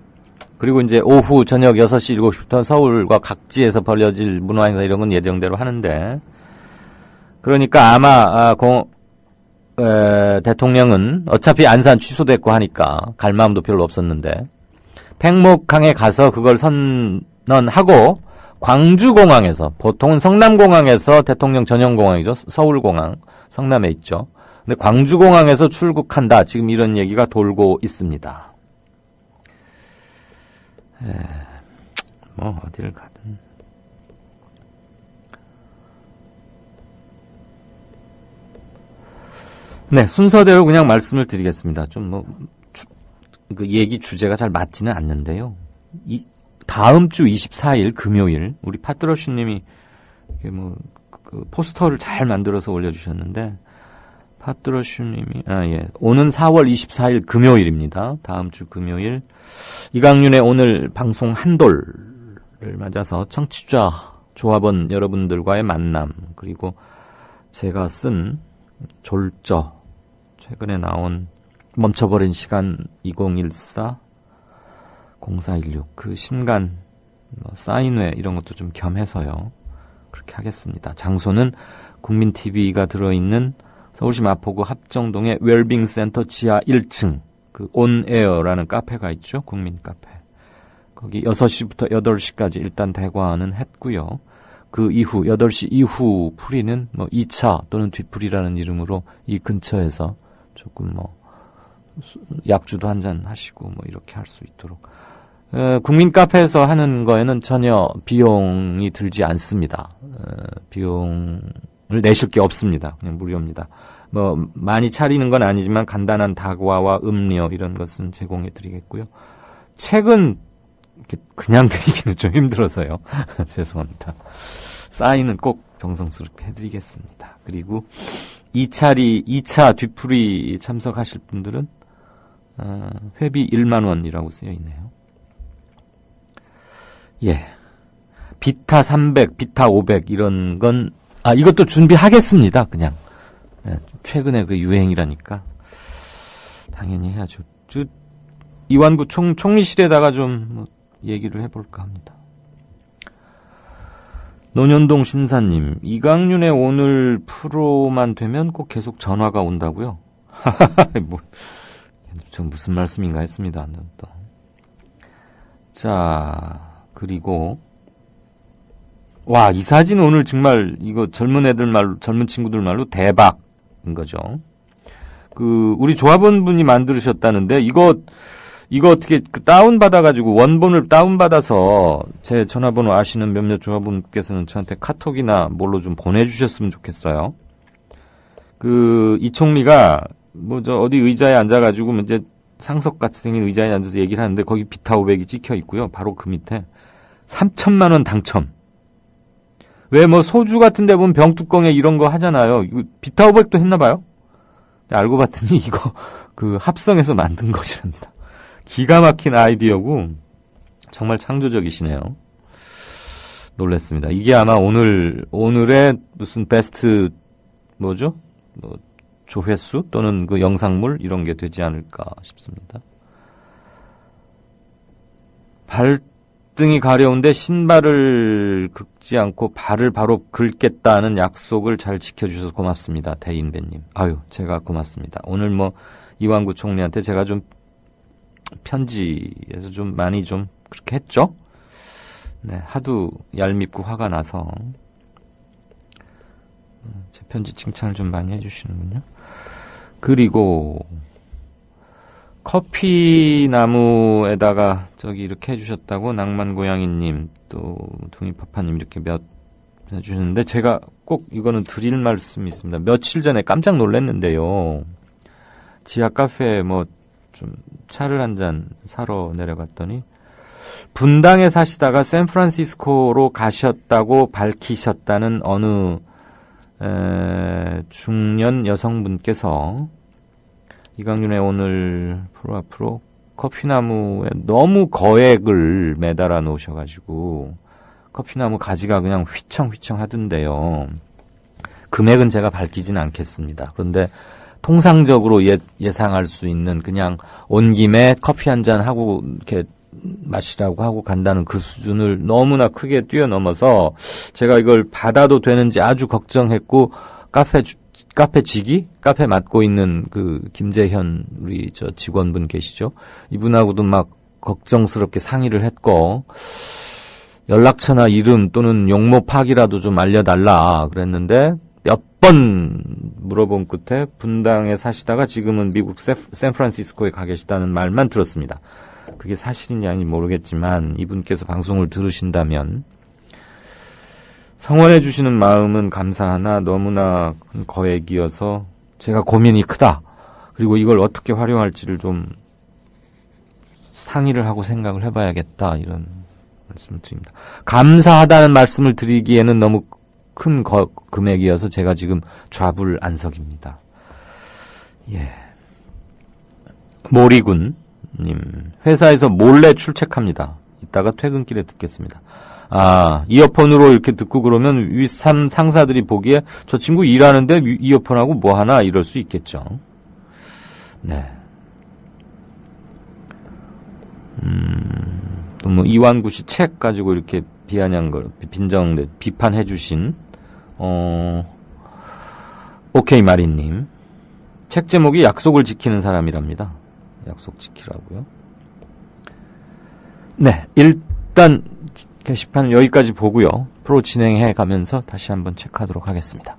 그리고 이제 오후 저녁 6시, 7시부터 서울과 각지에서 벌려질 문화행사 이런 건 예정대로 하는데 그러니까 아마 대통령은 어차피 안산 취소됐고 하니까 갈 마음도 별로 없었는데 팽목항에 가서 그걸 선언하고 광주공항에서 보통은 성남공항에서 대통령 전용공항이죠. 서울공항 성남에 있죠. 근데 광주공항에서 출국한다. 지금 이런 얘기가 돌고 있습니다. 뭐 어디를 가든 네 순서대로 그냥 말씀을 드리겠습니다. 좀 뭐 그 얘기 주제가 잘 맞지는 않는데요. 다음 주 24일 금요일 우리 파트러슈님이 뭐 그 포스터를 잘 만들어서 올려주셨는데 파트러슈님이 오는 4월 24일 금요일입니다. 다음 주 금요일 이강윤의 오늘 방송 한돌을 맞아서 청취자 조합원 여러분들과의 만남 그리고 제가 쓴 졸저 최근에 나온 멈춰버린 시간 2014 0416 그 신간 사인회 이런 것도 좀 겸해서요. 그렇게 하겠습니다. 장소는 국민TV가 들어있는 서울시 마포구 합정동의 웰빙센터 지하 1층 그 온에어라는 카페가 있죠. 국민 카페. 거기 6시부터 8시까지 일단 대관은 했고요. 그 이후 8시 이후 풀이는 뭐 2차 또는 뒤풀이라는 이름으로 이 근처에서 조금 뭐 약주도 한잔 하시고 뭐 이렇게 할 수 있도록 국민 카페에서 하는 거에는 전혀 비용이 들지 않습니다. 비용을 내실 게 없습니다. 그냥 무료입니다. 뭐 많이 차리는 건 아니지만 간단한 다과와 음료 이런 것은 제공해 드리겠고요. 책은 그냥 드리기는 좀 힘들어서요. 죄송합니다. 사인은 꼭 정성스럽게 해드리겠습니다. 그리고 2차 뒤풀이 참석하실 분들은 회비 1만 원이라고 쓰여 있네요. 예. 비타 300, 비타 500 이런 건 이것도 준비하겠습니다. 그냥. 최근에 그 유행이라니까 당연히 해야죠. 이완구 총리실에다가 좀 얘기를 해볼까 합니다. 논현동 신사님, 이강윤의 오늘 프로만 되면 꼭 계속 전화가 온다고요? 저 무슨 말씀인가 했습니다. 또. 자, 그리고 와, 이 사진 오늘 정말 이거 젊은 친구들 말로 대박인 거죠. 우리 조합원분이 만드셨다는데 이거 어떻게 다운받아가지고 원본을 다운받아서 제 전화번호 아시는 몇몇 조합원께서는 저한테 카톡이나 뭘로 좀 보내주셨으면 좋겠어요. 이 총리가 어디 의자에 앉아가지고 이제 상석 같이 생긴 의자에 앉아서 얘기를 하는데 거기 비타 500이 찍혀 있고요. 바로 그 밑에 3천만 원 당첨. 왜 소주 같은 데 보면 병뚜껑에 이런 거 하잖아요. 이거 비타 500도 했나 봐요. 알고 봤더니 이거 합성해서 만든 것이랍니다. 기가 막힌 아이디어고 정말 창조적이시네요. 놀랐습니다. 이게 아마 오늘의 무슨 베스트 조회수 또는 그 영상물 이런 게 되지 않을까 싶습니다. 발등이 가려운데 신발을 긁지 않고 발을 바로 긁겠다는 약속을 잘 지켜주셔서 고맙습니다. 대인배님. 제가 고맙습니다. 오늘 이완구 총리한테 제가 좀 편지에서 좀 많이 좀 그렇게 했죠? 네, 하도 얄밉고 화가 나서 제 편지 칭찬을 좀 많이 해주시는군요. 그리고 커피 나무에다가 이렇게 해주셨다고 낭만고양이님 또 둥이파파님 이렇게 몇 해주셨는데 제가 꼭 이거는 드릴 말씀이 있습니다. 며칠 전에 깜짝 놀랐는데요. 지하 카페에 좀 차를 한 잔 사러 내려갔더니 분당에 사시다가 샌프란시스코로 가셨다고 밝히셨다는 어느 중년 여성분께서 이강윤의 오늘 프로 앞으로 커피나무에 너무 거액을 매달아 놓으셔가지고 커피나무 가지가 그냥 휘청휘청 하던데요. 금액은 제가 밝히지는 않겠습니다. 그런데 통상적으로 예상할 수 있는 그냥 온 김에 커피 한 잔 하고 이렇게 마시라고 하고 간다는 그 수준을 너무나 크게 뛰어넘어서 제가 이걸 받아도 되는지 아주 걱정했고 카페 맡고 있는 김재현 우리 직원분 계시죠? 이분하고도 막 걱정스럽게 상의를 했고 연락처나 이름 또는 용모 파기라도 좀 알려달라 그랬는데 몇 번 물어본 끝에 분당에 사시다가 지금은 미국 샌프란시스코에 가 계시다는 말만 들었습니다. 그게 사실인지 아닌지 모르겠지만 이분께서 방송을 들으신다면 성원해 주시는 마음은 감사하나 너무나 큰 거액이어서 제가 고민이 크다. 그리고 이걸 어떻게 활용할지를 좀 상의를 하고 생각을 해봐야겠다. 이런 말씀을 드립니다. 감사하다는 말씀을 드리기에는 너무 큰 금액이어서 제가 지금 좌불안석입니다. 예. 모리군님, 회사에서 몰래 출첵합니다. 이따가 퇴근길에 듣겠습니다. 이어폰으로 이렇게 듣고 그러면 위 상사들이 보기에 저 친구 일하는데 이어폰하고 뭐 하나 이럴 수 있겠죠. 네. 또 이완구 씨 책 가지고 이렇게 비판해 주신 오케이 마리님. 책 제목이 약속을 지키는 사람이랍니다. 약속 지키라고요. 네, 일단 게시판 여기까지 보고요. 프로 진행해 가면서 다시 한번 체크하도록 하겠습니다.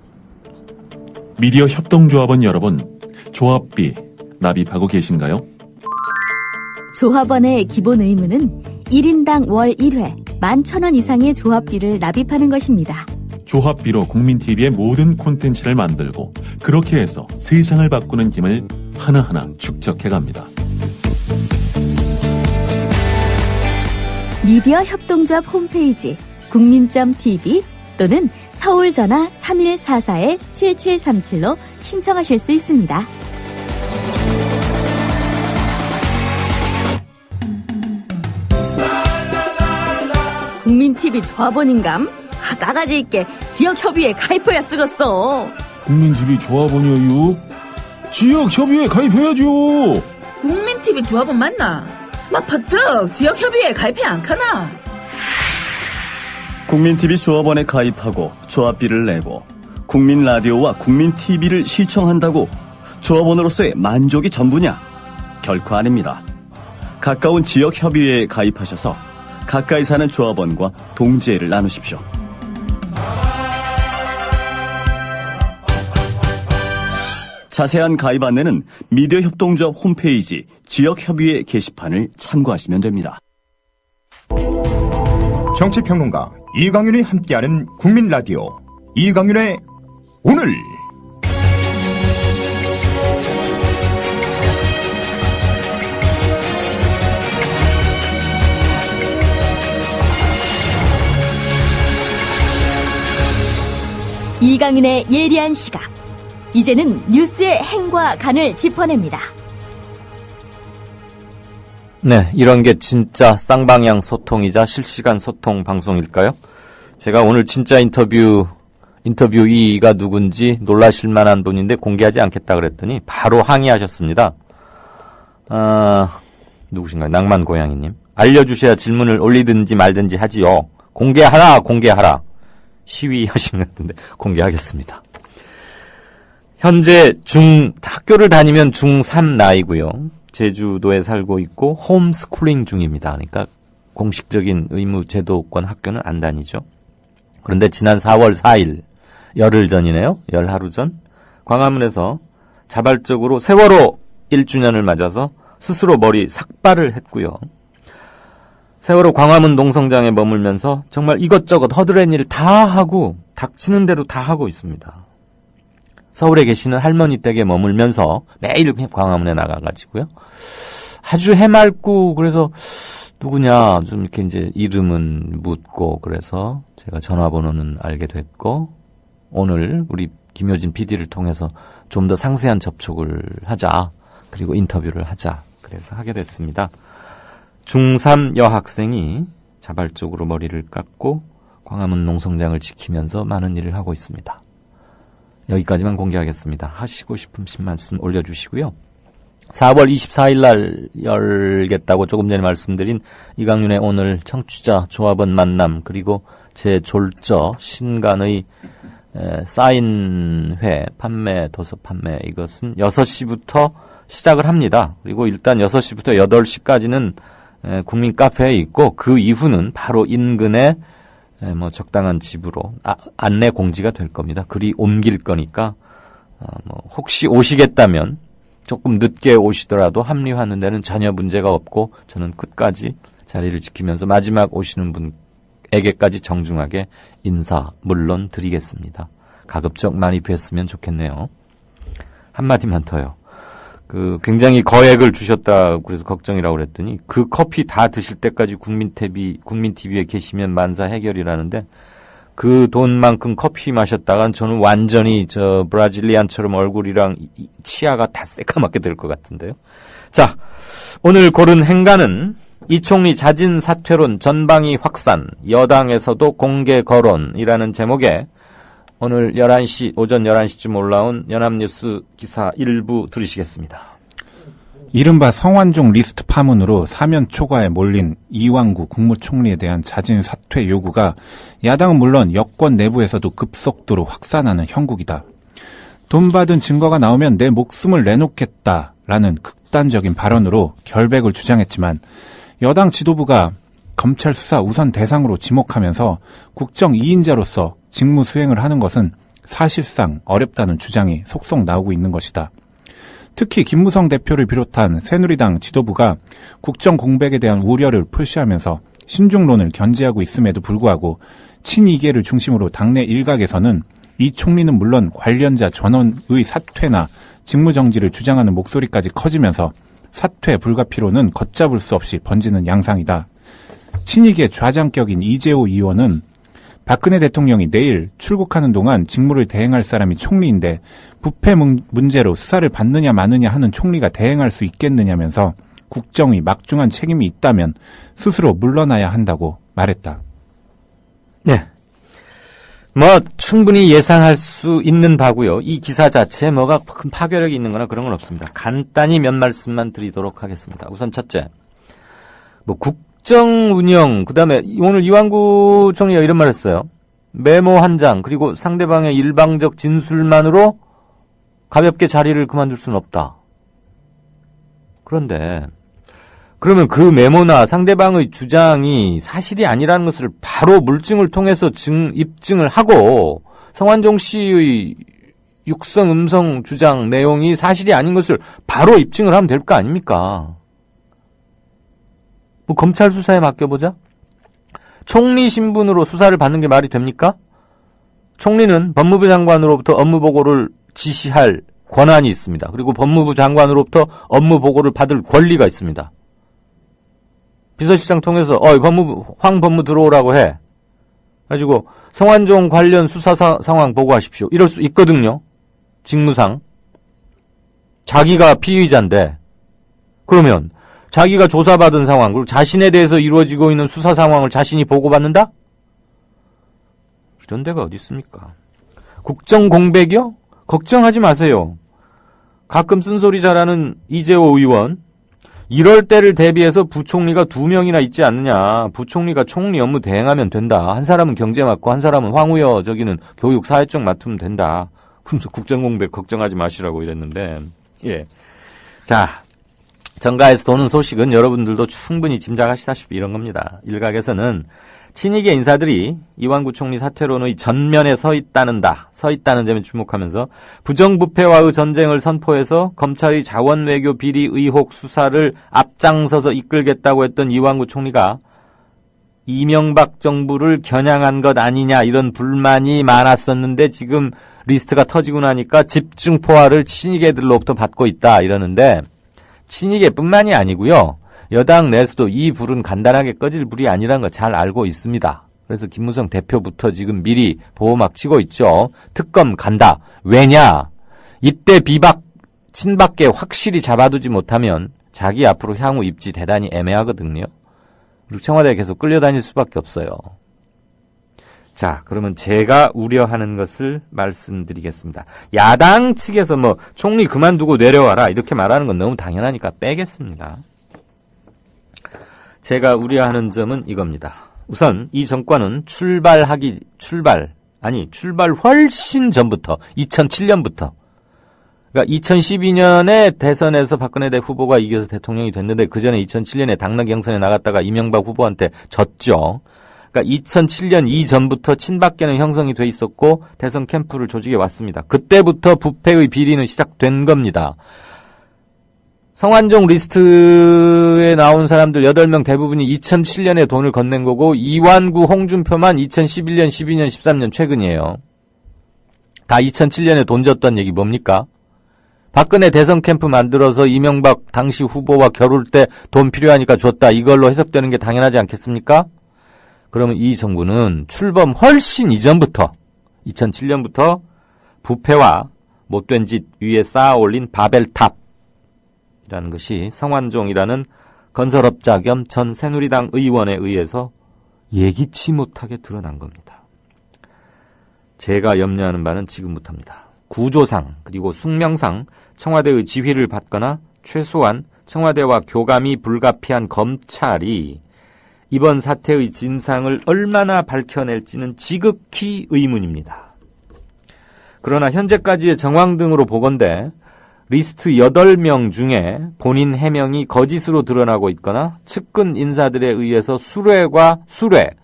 미디어 협동조합원 여러분, 조합비 납입하고 계신가요? 조합원의 기본 의무는 1인당 월 1회 11,000원 이상의 조합비를 납입하는 것입니다. 조합비로 국민TV의 모든 콘텐츠를 만들고 그렇게 해서 세상을 바꾸는 힘을 하나하나 축적해갑니다. 미디어 협동조합 홈페이지 국민.tv 또는 서울 전화 3144-7737로 신청하실 수 있습니다. 국민TV 조합원인감? 나가지 있게 지역협의회에 가입해야 쓰겠어. 국민TV 조합원이요? 지역협의회에 가입해야죠. 국민TV 조합원 맞나? 막 퍼뜩 지역협의회에 가입해 안 카나? 국민TV 조합원에 가입하고 조합비를 내고 국민라디오와 국민TV를 시청한다고 조합원으로서의 만족이 전부냐? 결코 아닙니다. 가까운 지역협의회에 가입하셔서 가까이 사는 조합원과 동지애를 나누십시오. 자세한 가입 안내는 미디어 협동조합 홈페이지 지역협의회 게시판을 참고하시면 됩니다. 정치평론가 이강윤이 함께하는 국민라디오 이강윤의 오늘. 이강윤의 예리한 시각. 이제는 뉴스의 행과 간을 짚어냅니다. 네, 이런 게 진짜 쌍방향 소통이자 실시간 소통 방송일까요? 제가 오늘 진짜 인터뷰이가 누군지 놀라실 만한 분인데 공개하지 않겠다 그랬더니 바로 항의하셨습니다. 누구신가요? 낭만고양이님. 알려주셔야 질문을 올리든지 말든지 하지요. 공개하라. 시위하신 것 같은데 공개하겠습니다. 현재 학교를 다니면 중3 나이고요. 제주도에 살고 있고 홈스쿨링 중입니다. 그러니까 공식적인 의무 제도권 학교는 안 다니죠. 그런데 지난 4월 4일 열흘 전이네요. 열하루 전 광화문에서 자발적으로 세월호 1주년을 맞아서 스스로 머리 삭발을 했고요. 세월호 광화문 농성장에 머물면서 정말 이것저것 허드렛 일을 다 하고 닥치는 대로 다 하고 있습니다. 서울에 계시는 할머니 댁에 머물면서 매일 광화문에 나가가지고요. 아주 해맑고 그래서 누구냐 좀 이렇게 이제 이름은 묻고 그래서 제가 전화번호는 알게 됐고 오늘 우리 김효진 PD를 통해서 좀 더 상세한 접촉을 하자 그리고 인터뷰를 하자 그래서 하게 됐습니다. 중3 여학생이 자발적으로 머리를 깎고 광화문 농성장을 지키면서 많은 일을 하고 있습니다. 여기까지만 공개하겠습니다. 하시고 싶으신 말씀 올려주시고요. 4월 24일 날 열겠다고 조금 전에 말씀드린 이강윤의 오늘 청취자 조합원 만남 그리고 제 졸저 신간의 사인회 도서 판매 이것은 6시부터 시작을 합니다. 그리고 일단 6시부터 8시까지는 국민 카페에 있고 그 이후는 바로 인근에 적당한 집으로 안내 공지가 될 겁니다. 글이 옮길 거니까 혹시 오시겠다면 조금 늦게 오시더라도 합류하는 데는 전혀 문제가 없고 저는 끝까지 자리를 지키면서 마지막 오시는 분에게까지 정중하게 인사 물론 드리겠습니다. 가급적 많이 뵀으면 좋겠네요. 한마디만 더요. 굉장히 거액을 주셨다 그래서 걱정이라고 그랬더니 그 커피 다 드실 때까지 국민TV에 계시면 만사 해결이라는데 그 돈만큼 커피 마셨다간 저는 완전히 브라질리안처럼 얼굴이랑 치아가 다 새까맣게 될 것 같은데요. 자, 오늘 고른 행간은 이 총리 자진 사퇴론 전방위 확산 여당에서도 공개 거론이라는 제목의 오늘 오전 11시쯤 올라온 연합뉴스 기사 일부 들으시겠습니다. 이른바 성완종 리스트 파문으로 사면 초과에 몰린 이완구 국무총리에 대한 자진 사퇴 요구가 야당은 물론 여권 내부에서도 급속도로 확산하는 형국이다. 돈 받은 증거가 나오면 내 목숨을 내놓겠다라는 극단적인 발언으로 결백을 주장했지만 여당 지도부가 검찰 수사 우선 대상으로 지목하면서 국정 2인자로서 직무 수행을 하는 것은 사실상 어렵다는 주장이 속속 나오고 있는 것이다. 특히 김무성 대표를 비롯한 새누리당 지도부가 국정 공백에 대한 우려를 표시하면서 신중론을 견지하고 있음에도 불구하고 친이계를 중심으로 당내 일각에서는 이 총리는 물론 관련자 전원의 사퇴나 직무정지를 주장하는 목소리까지 커지면서 사퇴 불가피로는 걷잡을 수 없이 번지는 양상이다. 친이계 좌장격인 이재호 의원은 박근혜 대통령이 내일 출국하는 동안 직무를 대행할 사람이 총리인데 부패 문제로 수사를 받느냐 마느냐 하는 총리가 대행할 수 있겠느냐면서 국정의 막중한 책임이 있다면 스스로 물러나야 한다고 말했다. 네. 충분히 예상할 수 있는 바고요. 이 기사 자체에 뭐가 큰 파괴력이 있는 거나 그런 건 없습니다. 간단히 몇 말씀만 드리도록 하겠습니다. 우선 첫째, 국정 운영, 그 다음에 오늘 이완구 총리가 이런 말 했어요. 메모 한 장, 그리고 상대방의 일방적 진술만으로 가볍게 자리를 그만둘 수는 없다. 그런데, 그러면 그 메모나 상대방의 주장이 사실이 아니라는 것을 바로 물증을 통해서 입증을 하고 성완종 씨의 육성, 음성 주장 내용이 사실이 아닌 것을 바로 입증을 하면 될 거 아닙니까? 검찰 수사에 맡겨보자? 총리 신분으로 수사를 받는 게 말이 됩니까? 총리는 법무부 장관으로부터 업무 보고를 지시할 권한이 있습니다. 그리고 법무부 장관으로부터 업무 보고를 받을 권리가 있습니다. 비서실장 통해서 황 법무 들어오라고 해. 가지고 성완종 관련 수사 상황 보고하십시오. 이럴 수 있거든요. 직무상. 자기가 피의자인데 그러면 자기가 조사받은 상황 그리고 자신에 대해서 이루어지고 있는 수사 상황을 자신이 보고받는다? 이런 데가 어디 있습니까? 국정 공백이요? 걱정하지 마세요. 가끔 쓴소리 잘하는 이재호 의원 이럴 때를 대비해서 부총리가 2명이나 있지 않느냐. 부총리가 총리 업무 대행하면 된다. 한 사람은 경제 맡고 한 사람은 황우여 저기는 교육 사회 쪽 맡으면 된다. 그러면서 국정공백 걱정하지 마시라고 이랬는데 예. 자, 정가에서 도는 소식은 여러분들도 충분히 짐작하시다시피 이런 겁니다. 일각에서는 친이계 인사들이 이완구 총리 사퇴론의 전면에 서 있다는 점에 주목하면서 부정부패와의 전쟁을 선포해서 검찰의 자원외교 비리 의혹 수사를 앞장서서 이끌겠다고 했던 이완구 총리가 이명박 정부를 겨냥한 것 아니냐 이런 불만이 많았었는데 지금 리스트가 터지고 나니까 집중 포화를 친이계들로부터 받고 있다 이러는데 친이계뿐만이 아니고요. 여당 내에서도 이 불은 간단하게 꺼질 불이 아니라는 거 잘 알고 있습니다. 그래서 김무성 대표부터 지금 미리 보호막 치고 있죠. 특검 간다. 왜냐? 이때 친박계 확실히 잡아두지 못하면 자기 앞으로 향후 입지 대단히 애매하거든요. 그리고 청와대에 계속 끌려다닐 수밖에 없어요. 자, 그러면 제가 우려하는 것을 말씀드리겠습니다. 야당 측에서 총리 그만두고 내려와라 이렇게 말하는 건 너무 당연하니까 빼겠습니다. 제가 우려하는 점은 이겁니다. 우선 이 정권은 출발 훨씬 전부터 2007년부터 그러니까 2012년에 대선에서 박근혜 후보가 이겨서 대통령이 됐는데 그 전에 2007년에 당내 경선에 나갔다가 이명박 후보한테 졌죠. 그러니까 2007년 이전부터 친박계는 형성이 돼 있었고 대선 캠프를 조직해 왔습니다. 그때부터 부패의 비리는 시작된 겁니다. 성완종 리스트에 나온 사람들 8명 대부분이 2007년에 돈을 건넨 거고 이완구, 홍준표만 2011년, 12년, 13년 최근이에요. 다 2007년에 돈 줬던 얘기 뭡니까? 박근혜 대선 캠프 만들어서 이명박 당시 후보와 겨룰 때 돈 필요하니까 줬다. 이걸로 해석되는 게 당연하지 않겠습니까? 그러면 이 정부는 출범 훨씬 이전부터 2007년부터 부패와 못된 짓 위에 쌓아 올린 바벨탑 이라는 것이 성완종이라는 건설업자 겸 전 새누리당 의원에 의해서 예기치 못하게 드러난 겁니다. 제가 염려하는 바는 지금부터입니다. 구조상 그리고 숙명상 청와대의 지휘를 받거나 최소한 청와대와 교감이 불가피한 검찰이 이번 사태의 진상을 얼마나 밝혀낼지는 지극히 의문입니다. 그러나 현재까지의 정황 등으로 보건대 리스트 8명 중에 본인 해명이 거짓으로 드러나고 있거나 측근 인사들에 의해서 수뢰,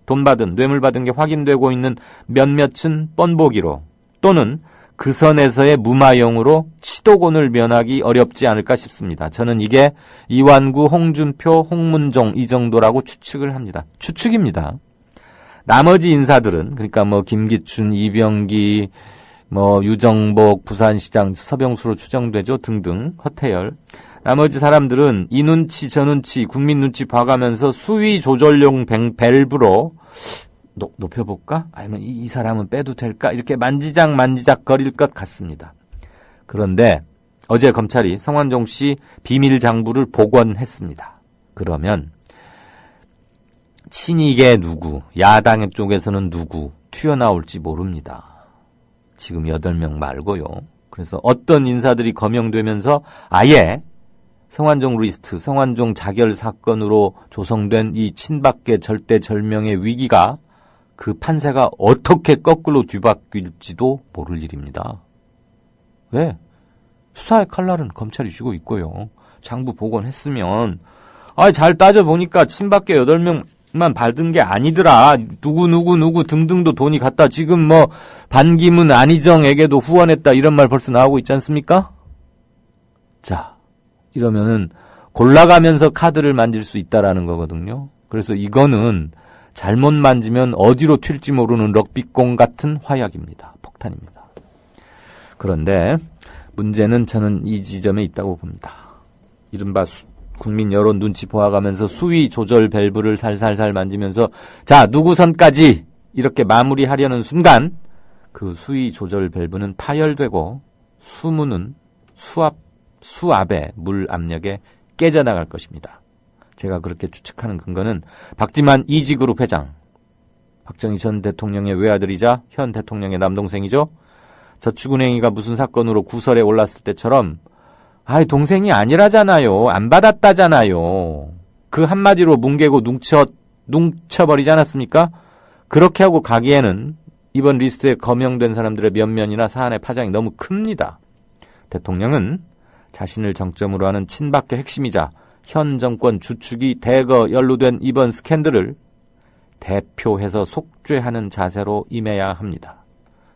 돈 받은, 뇌물 받은 게 확인되고 있는 몇몇은 뻔보기로 또는 그 선에서의 무마용으로 치도곤을 면하기 어렵지 않을까 싶습니다. 저는 이게 이완구, 홍준표, 홍문종 이 정도라고 추측을 합니다. 추측입니다. 나머지 인사들은 그러니까 뭐 김기춘, 이병기, 뭐 유정복, 부산시장, 서병수로 추정되죠 등등 허태열. 나머지 사람들은 이 눈치 저 눈치 국민 눈치 봐가면서 수위 조절용 밸브로 높여볼까? 아니면 이 사람은 빼도 될까? 이렇게 만지작 거릴 것 같습니다. 그런데 어제 검찰이 성완종 씨 비밀 장부를 복원했습니다. 그러면 친이계 누구, 야당 쪽에서는 누구 튀어나올지 모릅니다. 지금 8명 말고요. 그래서 어떤 인사들이 거명되면서 아예 성완종 리스트, 성완종 자결 사건으로 조성된 이 친박계 절대절명의 위기가 그 판세가 어떻게 거꾸로 뒤바뀔지도 모를 일입니다. 왜? 수사의 칼날은 검찰이 쥐고 있고요. 장부 복원했으면 잘 따져보니까 친박계 8명만 받은 게 아니더라. 누구 등등도 돈이 갔다. 지금 뭐 반기문, 안희정에게도 후원했다. 이런 말 벌써 나오고 있지 않습니까? 자, 이러면은 골라가면서 카드를 만질 수 있다라는 거거든요. 그래서 이거는 잘못 만지면 어디로 튈지 모르는 럭비공 같은 화약입니다. 폭탄입니다. 그런데 문제는 저는 이 지점에 있다고 봅니다. 이른바 국민 여론 눈치 보아가면서 수위 조절 밸브를 살살살 만지면서 자, 누구 선까지 이렇게 마무리하려는 순간 그 수위 조절 밸브는 파열되고 수문은 수압의 물 압력에 깨져나갈 것입니다. 제가 그렇게 추측하는 근거는 박지만 이지그룹 회장, 박정희 전 대통령의 외아들이자 현 대통령의 남동생이죠. 저축은행이가 무슨 사건으로 구설에 올랐을 때처럼 동생이 아니라잖아요. 안 받았다잖아요. 그 한마디로 뭉개고 뭉쳐버리지 않았습니까? 그렇게 하고 가기에는 이번 리스트에 거명된 사람들의 면면이나 사안의 파장이 너무 큽니다. 대통령은 자신을 정점으로 하는 친박계 핵심이자 현 정권 주축이 대거 연루된 이번 스캔들을 대표해서 속죄하는 자세로 임해야 합니다.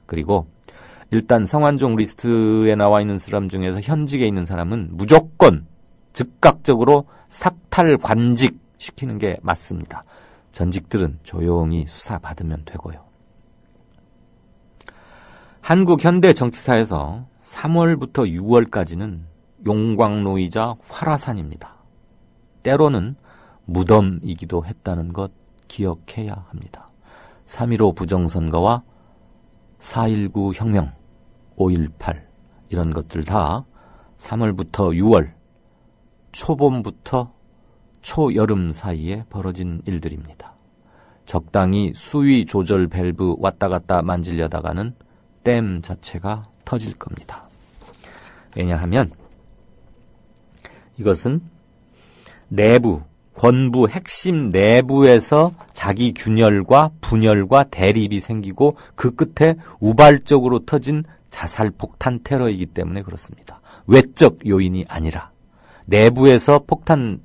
그리고 일단 성완종 리스트에 나와 있는 사람 중에서 현직에 있는 사람은 무조건 즉각적으로 삭탈 관직시키는 게 맞습니다. 전직들은 조용히 수사받으면 되고요. 한국 현대 정치사에서 3월부터 6월까지는 용광로이자 활화산입니다. 때로는 무덤이기도 했다는 것 기억해야 합니다. 3.15 부정선거와 4.19 혁명, 5.18 이런 것들 다 3월부터 6월, 초봄부터 초여름 사이에 벌어진 일들입니다. 적당히 수위 조절 밸브 왔다 갔다 만지려다가는 댐 자체가 터질 겁니다. 왜냐하면 이것은 내부, 권부 핵심 내부에서 자기 균열과 분열과 대립이 생기고 그 끝에 우발적으로 터진 자살 폭탄 테러이기 때문에 그렇습니다. 외적 요인이 아니라 내부에서 폭탄이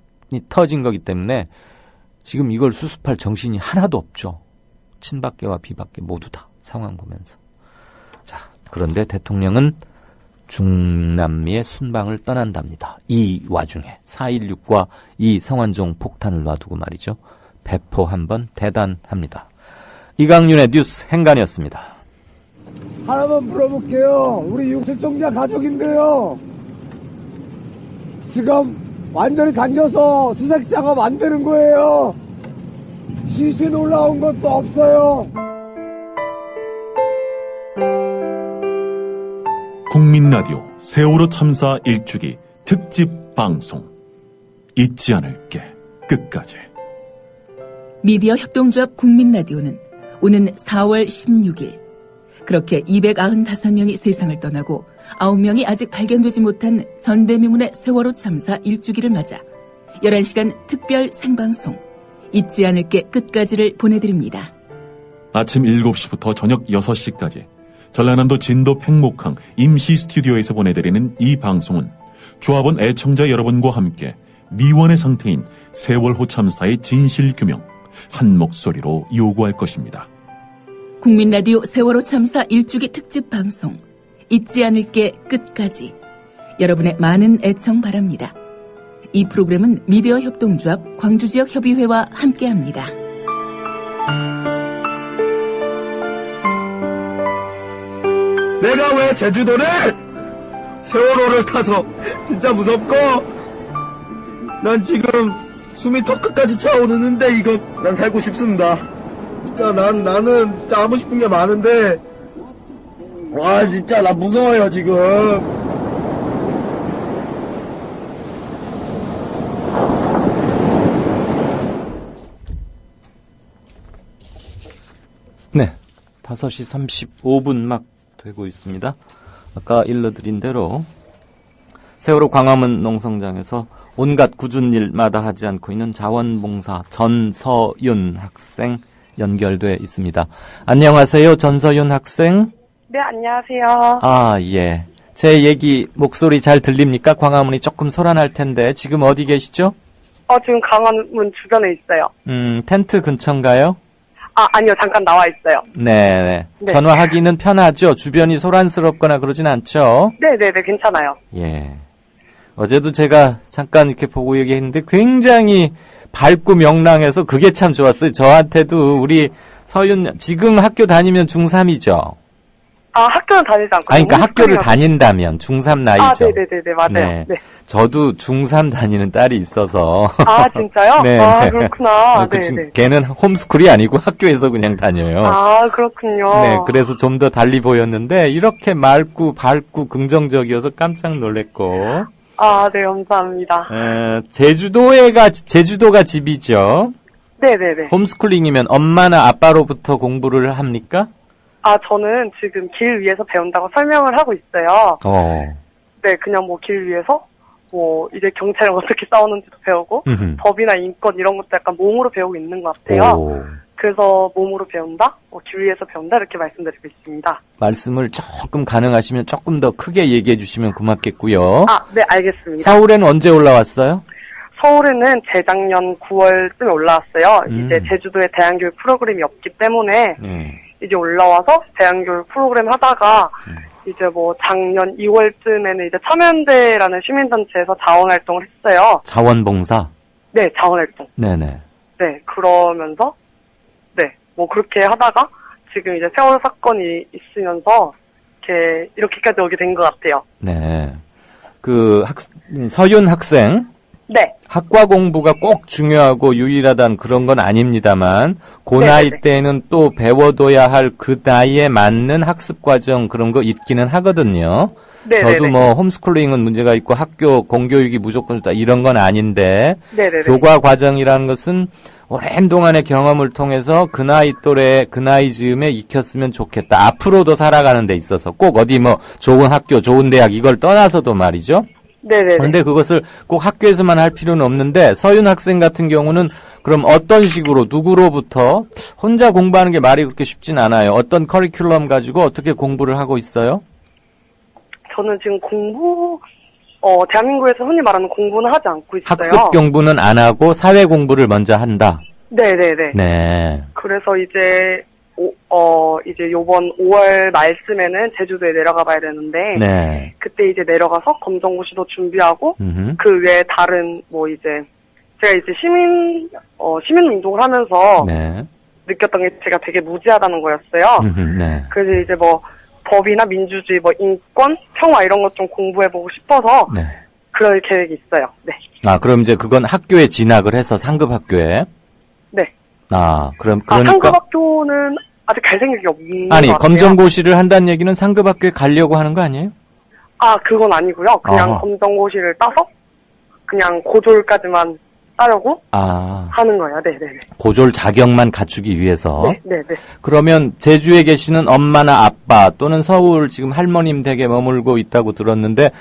터진 거기 때문에 지금 이걸 수습할 정신이 하나도 없죠. 친박계와 비박계 모두 다 상황 보면서. 자, 그런데 대통령은 중남미의 순방을 떠난답니다. 이 와중에 4.16과 이 성완종 폭탄을 놔두고 말이죠. 배포 한번 대단합니다. 이강윤의 뉴스 행간이었습니다. 하나만 물어볼게요. 우리 육실종자 가족인데요. 지금 완전히 잠겨서 수색 작업 안 되는 거예요. 시신 올라온 것도 없어요. 국민라디오 세월호 참사 1주기 특집 방송 잊지 않을게 끝까지. 미디어 협동조합 국민라디오는 오는 4월 16일 그렇게 295명이 세상을 떠나고 9명이 아직 발견되지 못한 전대미문의 세월호 참사 1주기를 맞아 11시간 특별 생방송 잊지 않을게 끝까지를 보내드립니다. 아침 7시부터 저녁 6시까지 전라남도 진도 팽목항 임시 스튜디오에서 보내드리는 이 방송은 조합원 애청자 여러분과 함께 미원의 상태인 세월호 참사의 진실규명 한 목소리로 요구할 것입니다. 국민라디오 세월호 참사 1주기 특집 방송 잊지 않을게 끝까지. 여러분의 많은 애청 바랍니다. 이 프로그램은 미디어 협동조합 광주지역협의회와 함께합니다. 내가 왜 제주도를 세월호를 타서 진짜 무섭고 난 지금 숨이 턱 끝까지 차오르는데 이거 난 살고 싶습니다. 진짜 나는 진짜 하고 싶은 게 많은데 와 진짜 나 무서워요 지금. 네, 5시 35분 막 되고 있습니다. 아까 일러드린 대로 세월호 광화문 농성장에서 온갖 굳은 일마다 하지 않고 있는 자원봉사 전서윤 학생 연결돼 있습니다. 안녕하세요, 전서윤 학생. 네, 안녕하세요. 아, 예. 제 얘기 목소리 잘 들립니까? 광화문이 조금 소란할 텐데 지금 어디 계시죠? 지금 광화문 주변에 있어요. 텐트 근처인가요? 아니요, 잠깐 나와 있어요. 네. 네. 전화하기는 편하죠? 주변이 소란스럽거나 그러진 않죠? 네네네, 괜찮아요. 예. 어제도 제가 잠깐 이렇게 보고 얘기했는데 굉장히 밝고 명랑해서 그게 참 좋았어요. 저한테도 우리 서윤, 지금 학교 다니면 중3이죠? 학교는 다니지 않고. 그러니까 학교를 다닌다면 중3 나이죠? 네네네, 맞아요. 네. 저도 중3 다니는 딸이 있어서. 진짜요? 네. 그렇구나. 네네. 걔는 홈스쿨이 아니고 학교에서 그냥 다녀요. 그렇군요. 네, 그래서 좀 더 달리 보였는데 이렇게 맑고 밝고 긍정적이어서 깜짝 놀랐고. 네, 감사합니다. 제주도가 집이죠? 네네네. 홈스쿨링이면 엄마나 아빠로부터 공부를 합니까? 저는 지금 길 위에서 배운다고 설명을 하고 있어요. 네, 그냥 길 위에서 이제 경찰이랑 어떻게 싸우는지도 배우고, 법이나 인권 이런 것도 약간 몸으로 배우고 있는 것 같아요. 그래서 몸으로 배운다? 길 위에서 배운다? 이렇게 말씀드리고 있습니다. 말씀을 조금 가능하시면 조금 더 크게 얘기해 주시면 고맙겠고요. 네, 알겠습니다. 서울에는 언제 올라왔어요? 서울에는 재작년 9월쯤에 올라왔어요. 이제 제주도에 대안교육 프로그램이 없기 때문에 이제 올라와서 대안교육 프로그램 하다가 이제 작년 2월쯤에는 이제 참여연대라는 시민단체에서 자원활동을 했어요. 자원봉사? 네, 자원활동. 네네. 네, 그러면서 그렇게 하다가 지금 이제 세월호 사건이 있으면서 이렇게까지 오게 된 것 같아요. 네. 서윤 학생. 네. 학과 공부가 꼭 중요하고 유일하단 그런 건 아닙니다만, 나이 때는 또 배워둬야 할 그 나이에 맞는 학습 과정 그런 거 있기는 하거든요. 저도 홈스쿨링은 문제가 있고 학교 공교육이 무조건 좋다 이런 건 아닌데, 교과 과정이라는 것은 오랜 동안의 경험을 통해서 그 나이 또래, 그 나이 즈음에 익혔으면 좋겠다. 앞으로도 살아가는 데 있어서 꼭 어디 좋은 학교, 좋은 대학 이걸 떠나서도 말이죠. 네네. 그런데 그것을 꼭 학교에서만 할 필요는 없는데, 서윤 학생 같은 경우는 그럼 어떤 식으로, 누구로부터 혼자 공부하는 게 말이 그렇게 쉽진 않아요. 어떤 커리큘럼 가지고 어떻게 공부를 하고 있어요? 저는 지금 대한민국에서 흔히 말하는 공부는 하지 않고 있어요. 학습 공부는 안 하고 사회 공부를 먼저 한다. 네네네. 네. 그래서 이제 요번 5월 말쯤에는 제주도에 내려가 봐야 되는데, 그때 이제 내려가서 검정고시도 준비하고, 그 외에 다른, 제가 이제 시민운동을 하면서, 느꼈던 게 제가 되게 무지하다는 거였어요. 그래서 이제 법이나 민주주의, 인권, 평화 이런 것 좀 공부해보고 싶어서, 그럴 계획이 있어요. 네. 그럼 이제 그건 학교에 진학을 해서 상급 학교에? 네. 그러니까. 상급 학교는 아직 갈 생각이 없는 것 같아요. 검정고시를 한다는 얘기는 상급 학교에 가려고 하는 거 아니에요? 그건 아니고요. 그냥 검정고시를 따서 그냥 고졸까지만 따려고 하는 거예요. 네네네. 고졸 자격만 갖추기 위해서? 네네. 그러면 제주에 계시는 엄마나 아빠 또는 서울 지금 할머님 댁에 머물고 있다고 들었는데,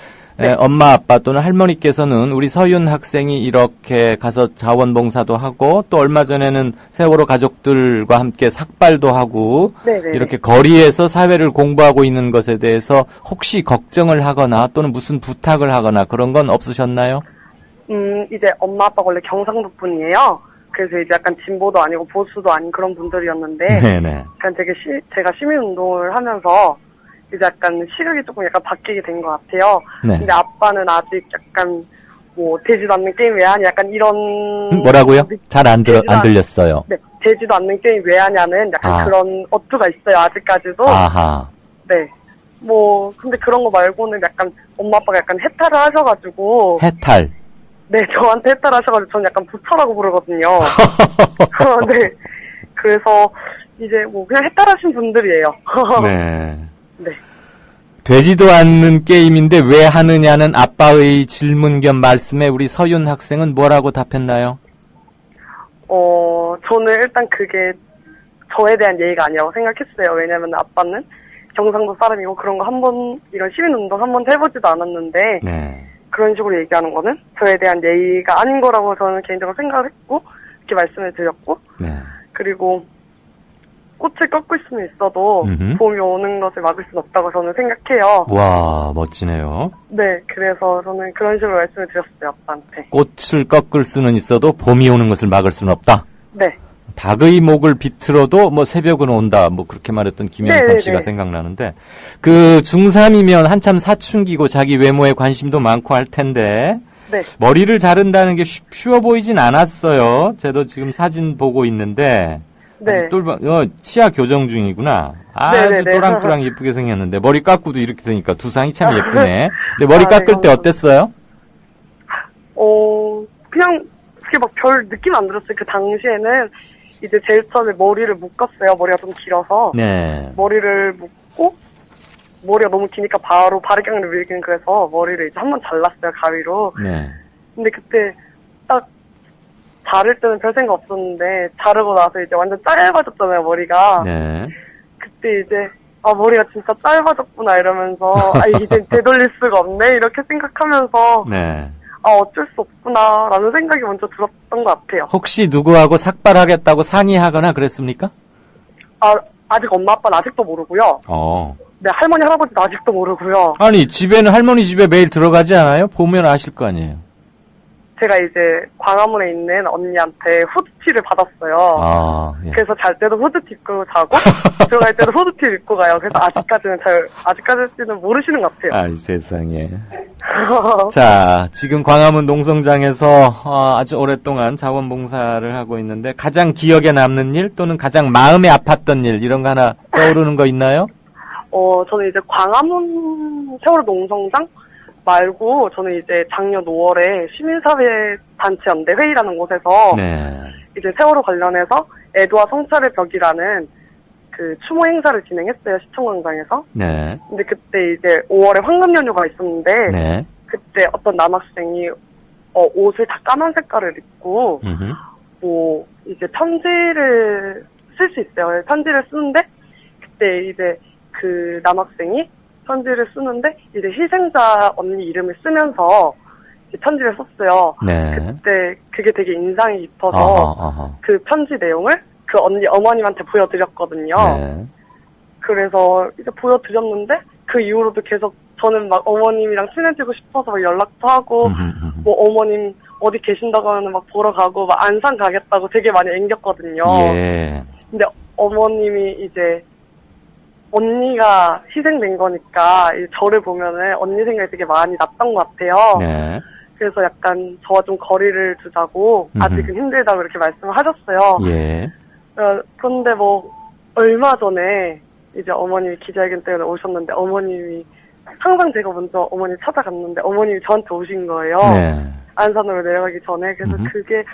엄마, 아빠 또는 할머니께서는 우리 서윤 학생이 이렇게 가서 자원봉사도 하고 또 얼마 전에는 세월호 가족들과 함께 삭발도 하고 이렇게 거리에서 사회를 공부하고 있는 것에 대해서 혹시 걱정을 하거나 또는 무슨 부탁을 하거나 그런 건 없으셨나요? 이제 엄마, 아빠가 원래 경상도 분이에요. 그래서 이제 약간 진보도 아니고 보수도 아닌 그런 분들이었는데, 제가 시민운동을 하면서 이제 약간 시력이 조금 약간 바뀌게 된 것 같아요. 네. 근데 아빠는 아직 약간 뭐 되지도 않는 게임 왜 하냐 약간 이런 뭐라고요? 잘 안 들렸어요. 네, 되지도 않는 게임 왜 하냐는 약간 그런 어투가 있어요. 아직까지도. 아하. 네. 뭐 근데 그런 거 말고는 약간 엄마 아빠가 약간 해탈을 하셔가지고. 해탈. 네, 저한테 해탈하셔가지고 저는 약간 부처라고 부르거든요. 네. 그래서 이제 뭐 그냥 해탈하신 분들이에요. 네. 네. 되지도 않는 게임인데 왜 하느냐는 아빠의 질문 겸 말씀에 우리 서윤 학생은 뭐라고 답했나요? 저는 일단 그게 저에 대한 예의가 아니라고 생각했어요. 왜냐면 아빠는 경상도 사람이고 그런 거 이런 시민운동 한 번도 해보지도 않았는데. 네. 그런 식으로 얘기하는 거는 저에 대한 예의가 아닌 거라고 저는 개인적으로 생각을 했고, 이렇게 말씀을 드렸고, 네. 그리고 꽃을 꺾을 수는 있어도 봄이 오는 것을 막을 수는 없다고 저는 생각해요. 와, 멋지네요. 네, 그래서 저는 그런 식으로 말씀을 드렸어요, 아빠한테. 꽃을 꺾을 수는 있어도 봄이 오는 것을 막을 수는 없다? 네. 닭의 목을 비틀어도 뭐 새벽은 온다, 뭐 그렇게 말했던 김영삼 씨가 생각나는데, 그 중3이면 한참 사춘기고 자기 외모에 관심도 많고 할 텐데, 네. 머리를 자른다는 게 쉬워 보이진 않았어요. 저도 지금 사진 보고 있는데, 네. 치아 교정 중이구나. 아주 또랑또랑 예쁘게 생겼는데, 머리 깎고도 이렇게 되니까 두상이 참 예쁘네. 근데 머리 깎을 때 어땠어요? 그냥 그게 막 별 느낌 안 들었어요. 그 당시에는 이제 제일 처음에 머리를 묶었어요. 머리가 좀 길어서. 네. 머리를 묶고, 머리가 너무 기니까 바로 바르경을 밀긴 그래서 머리를 이제 한번 잘랐어요, 가위로. 네. 근데 그때 딱 자를 때는 별 생각 없었는데, 자르고 나서 이제 완전 짧아졌잖아요, 머리가. 네. 그때 이제, 머리가 진짜 짧아졌구나, 이러면서, 이제 되돌릴 수가 없네, 이렇게 생각하면서, 네. 어쩔 수 없구나, 라는 생각이 먼저 들었던 것 같아요. 혹시 누구하고 삭발하겠다고 상의하거나 그랬습니까? 아직 엄마, 아빠는 아직도 모르고요. 네, 할머니, 할아버지도 아직도 모르고요. 아니, 집에는 할머니 집에 매일 들어가지 않아요? 보면 아실 거 아니에요? 제가 이제 광화문에 있는 언니한테 후드티를 받았어요. 예. 그래서 잘 때도 후드티 입고 자고, 들어갈 때도 후드티 입고 가요. 그래서 아직까지는 모르시는 것 같아요. 아이, 세상에. 자, 지금 광화문 농성장에서 아주 오랫동안 자원봉사를 하고 있는데 가장 기억에 남는 일 또는 가장 마음에 아팠던 일 이런 거 하나 떠오르는 거 있나요? 저는 이제 광화문 세월호 농성장 말고 저는 이제 작년 5월에 시민사회단체연대 회의라는 곳에서 이제 세월호 관련해서 애도와 성찰의 벽이라는 그 추모 행사를 진행했어요, 시청광장에서. 네. 근데 그때 이제 5월에 황금 연휴가 있었는데 그때 어떤 남학생이 옷을 다 까만 색깔을 입고 뭐 이제 편지를 쓸 수 있어요. 편지를 쓰는데 그때 이제 그 남학생이 편지를 쓰는데 이제 희생자 언니 이름을 쓰면서 이제 편지를 썼어요. 그때 그게 되게 인상이 깊어서 그 편지 내용을 그 어머님한테 보여드렸거든요. 그래서 이제 보여드렸는데 그 이후로도 계속 저는 막 어머님이랑 친해지고 싶어서 막 연락도 하고 뭐 어머님 어디 계신다고 하면 막 보러 가고 막 안산 가겠다고 되게 많이 앵겼거든요. 근데 어머님이 이제 언니가 희생된 거니까 저를 보면은 언니 생각이 되게 많이 났던 것 같아요. 그래서 약간 저와 좀 거리를 두자고 아직은 힘들다고 이렇게 말씀을 하셨어요. 그런데 뭐 얼마 전에 이제 어머님이 기자회견 때문에 오셨는데 어머님이 항상 제가 먼저 어머니 찾아갔는데 어머님이 저한테 오신 거예요. 안산으로 내려가기 전에. 그래서 그게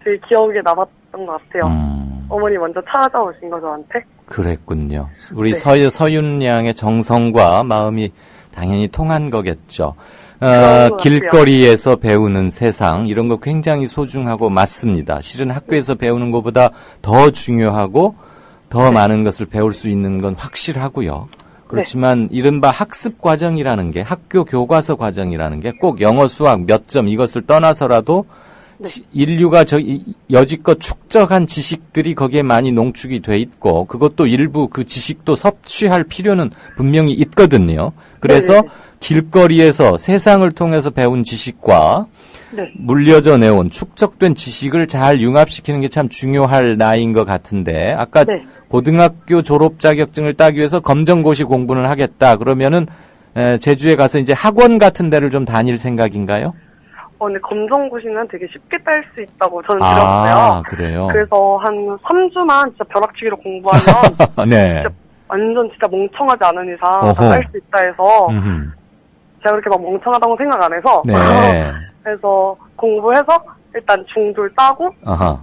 되게 기억에 남았던 것 같아요. 어머니 먼저 찾아오신 거 저한테. 그랬군요. 우리 서윤 양의 정성과 마음이 당연히 통한 거겠죠. 길거리에서 배우는 세상 이런 거 굉장히 소중하고 맞습니다. 실은 학교에서 배우는 것보다 더 중요하고 더 많은 것을 배울 수 있는 건 확실하고요. 그렇지만 이른바 학습 과정이라는 게 학교 교과서 과정이라는 게 꼭 영어 수학 몇 점 이것을 떠나서라도 인류가 여지껏 축적한 지식들이 거기에 많이 농축이 돼 있고 그것도 일부 그 지식도 섭취할 필요는 분명히 있거든요. 그래서 네네. 길거리에서 세상을 통해서 배운 지식과 네. 물려져 내온 축적된 지식을 잘 융합시키는 게 참 중요할 나이인 것 같은데 아까 네. 고등학교 졸업 자격증을 따기 위해서 검정고시 공부를 하겠다 그러면은 제주에 가서 이제 학원 같은 데를 좀 다닐 생각인가요? 근데 검정고시는 되게 쉽게 딸 수 있다고 저는 들었어요. 그래요? 그래서 한 3주만 진짜 벼락치기로 공부하면 네. 진짜 멍청하지 않은 이상 딸 수 있다 해서 제가 그렇게 막 멍청하다고 생각 안 해서 네. 그래서 공부해서 일단 중졸 따고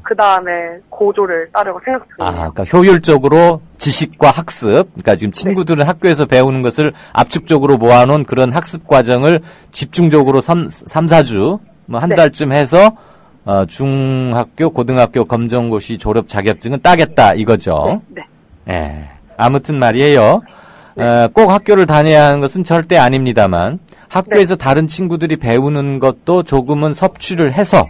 그 다음에 고졸을 따려고 생각 중이에요. 그러니까 효율적으로 지식과 학습, 그러니까 지금 친구들은 네. 학교에서 배우는 것을 압축적으로 모아놓은 그런 학습 과정을 집중적으로 3-4주, 한 네. 달쯤 해서 중학교, 고등학교 검정고시 졸업 자격증은 따겠다 이거죠. 네. 네. 아무튼 말이에요. 네. 꼭 학교를 다녀야 하는 것은 절대 아닙니다만 학교에서 네. 다른 친구들이 배우는 것도 조금은 섭취를 해서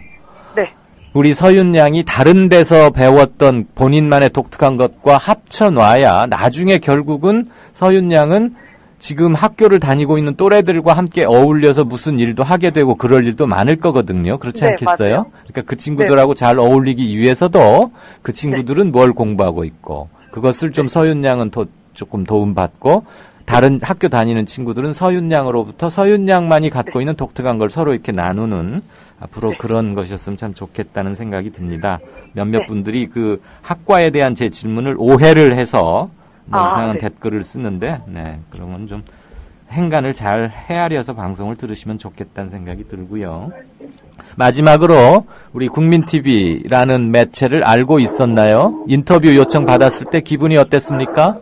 우리 서윤 양이 다른 데서 배웠던 본인만의 독특한 것과 합쳐놔야 나중에 결국은 서윤 양은 지금 학교를 다니고 있는 또래들과 함께 어울려서 무슨 일도 하게 되고 그럴 일도 많을 거거든요. 그렇지 네, 않겠어요? 맞아요. 그러니까 그 친구들하고 네. 잘 어울리기 위해서도 그 친구들은 네. 뭘 공부하고 있고 그것을 좀 서윤 양은 조금 도움받고 다른 학교 다니는 친구들은 서윤 양으로부터 서윤 양만이 갖고 있는 독특한 걸 서로 이렇게 나누는 앞으로 그런 것이었으면 참 좋겠다는 생각이 듭니다. 몇몇 분들이 그 학과에 대한 제 질문을 오해를 해서 이상한 댓글을 쓰는데, 네, 그러면 좀 행간을 잘 헤아려서 방송을 들으시면 좋겠다는 생각이 들고요. 마지막으로 우리 국민TV라는 매체를 알고 있었나요? 인터뷰 요청 받았을 때 기분이 어땠습니까?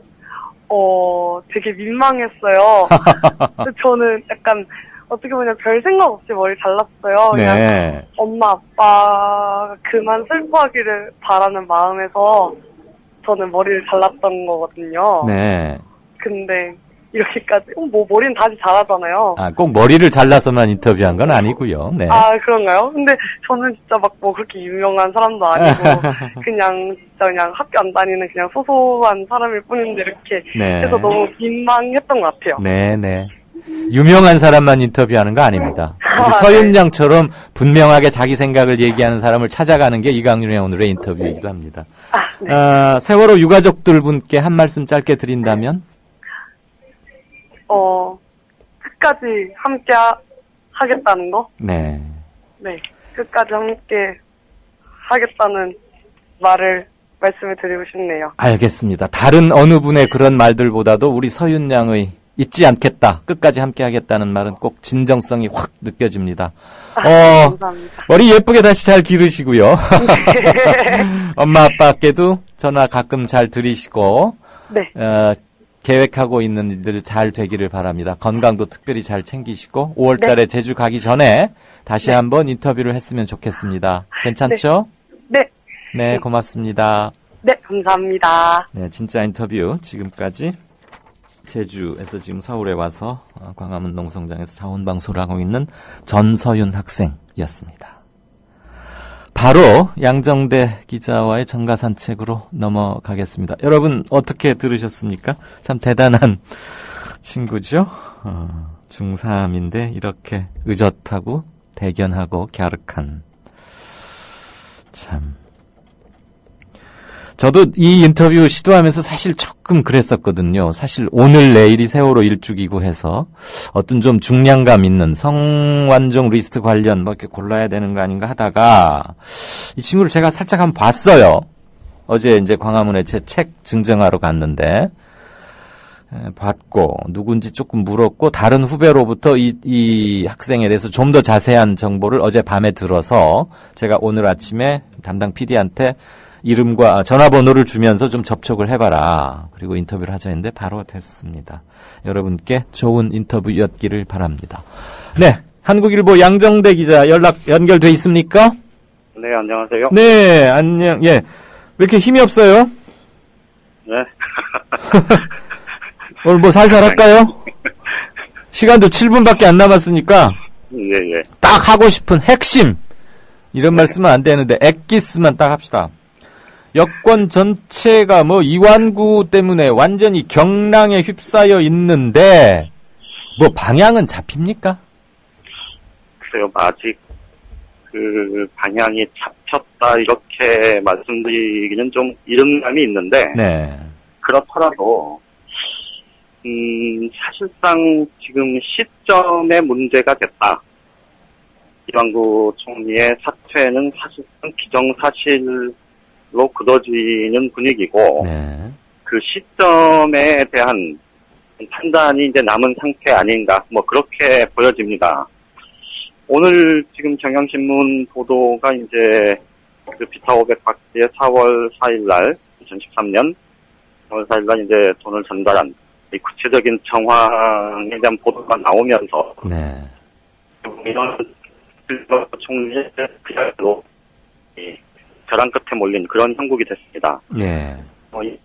되게 민망했어요. 저는 약간 어떻게 보면 별 생각 없이 머리 잘랐어요. 그냥 네. 엄마 아빠 그만 슬퍼하기를 바라는 마음에서 저는 머리를 잘랐던 거거든요. 네. 근데 이렇게까지 머리는 다시 잘하잖아요. 꼭 머리를 잘라서만 인터뷰한 건 아니고요. 네. 그런가요? 근데 저는 진짜 막 그렇게 유명한 사람도 아니고 그냥 학교 안 다니는 그냥 소소한 사람일 뿐인데 이렇게 네. 해서 너무 민망했던 것 같아요. 네. 유명한 사람만 인터뷰하는 거 아닙니다. 서윤 양처럼 분명하게 자기 생각을 얘기하는 사람을 찾아가는 게 이강윤의 오늘의 인터뷰이기도 합니다. 네. 세월호 유가족들 분께 한 말씀 짧게 드린다면? 끝까지 함께 하겠다는 거? 네. 네. 끝까지 함께 하겠다는 말씀을 드리고 싶네요. 알겠습니다. 다른 어느 분의 그런 말들보다도 우리 서윤 양의 잊지 않겠다, 끝까지 함께 하겠다는 말은 꼭 진정성이 확 느껴집니다. 감사합니다. 머리 예쁘게 다시 잘 기르시고요. 네. 엄마 아빠께도 전화 가끔 잘 드리시고, 네. 계획하고 있는 일들 잘 되기를 바랍니다. 건강도 특별히 잘 챙기시고 5월 달에 네. 제주 가기 전에 다시 네. 한번 인터뷰를 했으면 좋겠습니다. 괜찮죠? 네. 네, 고맙습니다. 네, 감사합니다. 네, 진짜 인터뷰 지금까지 제주에서 지금 서울에 와서 광화문 농성장에서 자원방송을 하고 있는 전서윤 학생이었습니다. 바로 양정대 기자와의 전가 산책으로 넘어가겠습니다. 여러분 어떻게 들으셨습니까? 참 대단한 친구죠. 중3인데 이렇게 의젓하고 대견하고 갸륵한. 참. 저도 이 인터뷰 시도하면서 사실 조금 그랬었거든요. 사실 오늘 내일이 세월호 일주기고 해서 어떤 좀 중량감 있는 성완종 리스트 관련 이렇게 골라야 되는 거 아닌가 하다가 이 친구를 제가 살짝 한번 봤어요. 어제 이제 광화문에 제 책 증정하러 갔는데 봤고 누군지 조금 물었고 다른 후배로부터 이 학생에 대해서 좀 더 자세한 정보를 어제 밤에 들어서 제가 오늘 아침에 담당 PD한테 이름과 전화번호를 주면서 좀 접촉을 해봐라. 그리고 인터뷰를 하자 했는데 바로 됐습니다. 여러분께 좋은 인터뷰였기를 바랍니다. 네, 한국일보 양정대 기자 연결돼 있습니까? 네, 안녕하세요. 네, 안녕. 예, 왜 이렇게 힘이 없어요? 네. 오늘 뭐 살살 할까요? 시간도 7분밖에 안 남았으니까 예. 딱 하고 싶은 핵심 이런 말씀은 안 되는데 엑기스만 딱 합시다. 여권 전체가 뭐 이완구 때문에 완전히 경랑에 휩싸여 있는데 뭐 방향은 잡힙니까? 글쎄요, 아직 그 방향이 잡혔다 이렇게 말씀드리기는 좀 이른 감이 있는데 네. 그렇더라도 사실상 지금 시점에 문제가 됐다. 이완구 총리의 사퇴는 사실상 기정사실로 굳어지는 분위기고 네. 그 시점에 대한 판단이 이제 남은 상태 아닌가 뭐 그렇게 보여집니다. 오늘 지금 경향신문 보도가 이제 그 비타 500박스의 4월 4일 날 2013년 4월 4일 날 이제 돈을 전달한 이 구체적인 정황에 대한 보도가 나오면서 네. 이런 총리의 그야말로 벼랑 끝에 몰린 그런 형국이 됐습니다. 네.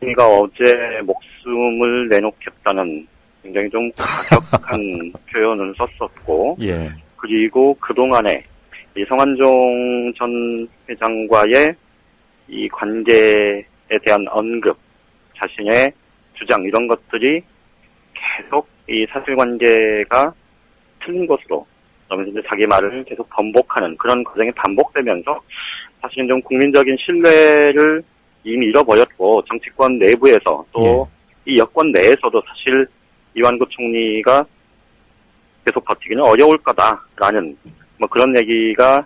이가 어제 목숨을 내놓겠다는 굉장히 좀 과격한 표현을 썼었고, 예. 그리고 그동안에 이 성완종 전 회장과의 이 관계에 대한 언급, 자신의 주장 이런 것들이 계속 이 사실관계가 틀린 것으로 그러면서 이제 자기 말을 계속 번복하는 그런 과정이 반복되면서 사실은 좀 국민적인 신뢰를 이미 잃어버렸고 정치권 내부에서 또 이 여권 내에서도 사실 이완구 총리가 계속 버티기는 어려울 거다라는 뭐 그런 얘기가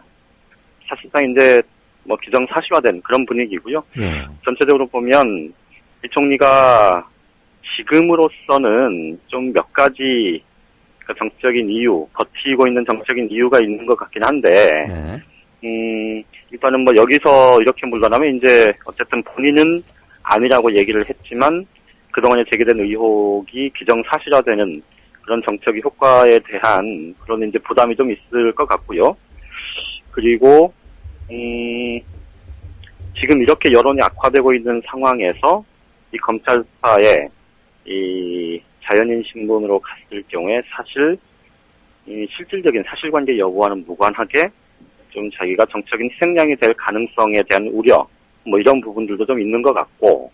사실상 이제 뭐 기정사실화된 그런 분위기고요. 전체적으로 보면 이 총리가 지금으로서는 좀 몇 가지 정치적인 이유, 버티고 있는 정치적인 이유가 있는 것 같긴 한데, 일단은 뭐 여기서 이렇게 물러나면 이제 어쨌든 본인은 아니라고 얘기를 했지만 그동안에 제기된 의혹이 기정사실화되는 그런 정책의 효과에 대한 그런 이제 부담이 좀 있을 것 같고요. 그리고 지금 이렇게 여론이 악화되고 있는 상황에서 이 검찰 수사에 이 자연인 신분으로 갔을 경우에 사실 이 실질적인 사실관계 여부와는 무관하게 좀 자기가 정적인 희생양이 될 가능성에 대한 우려 뭐 이런 부분들도 좀 있는 것 같고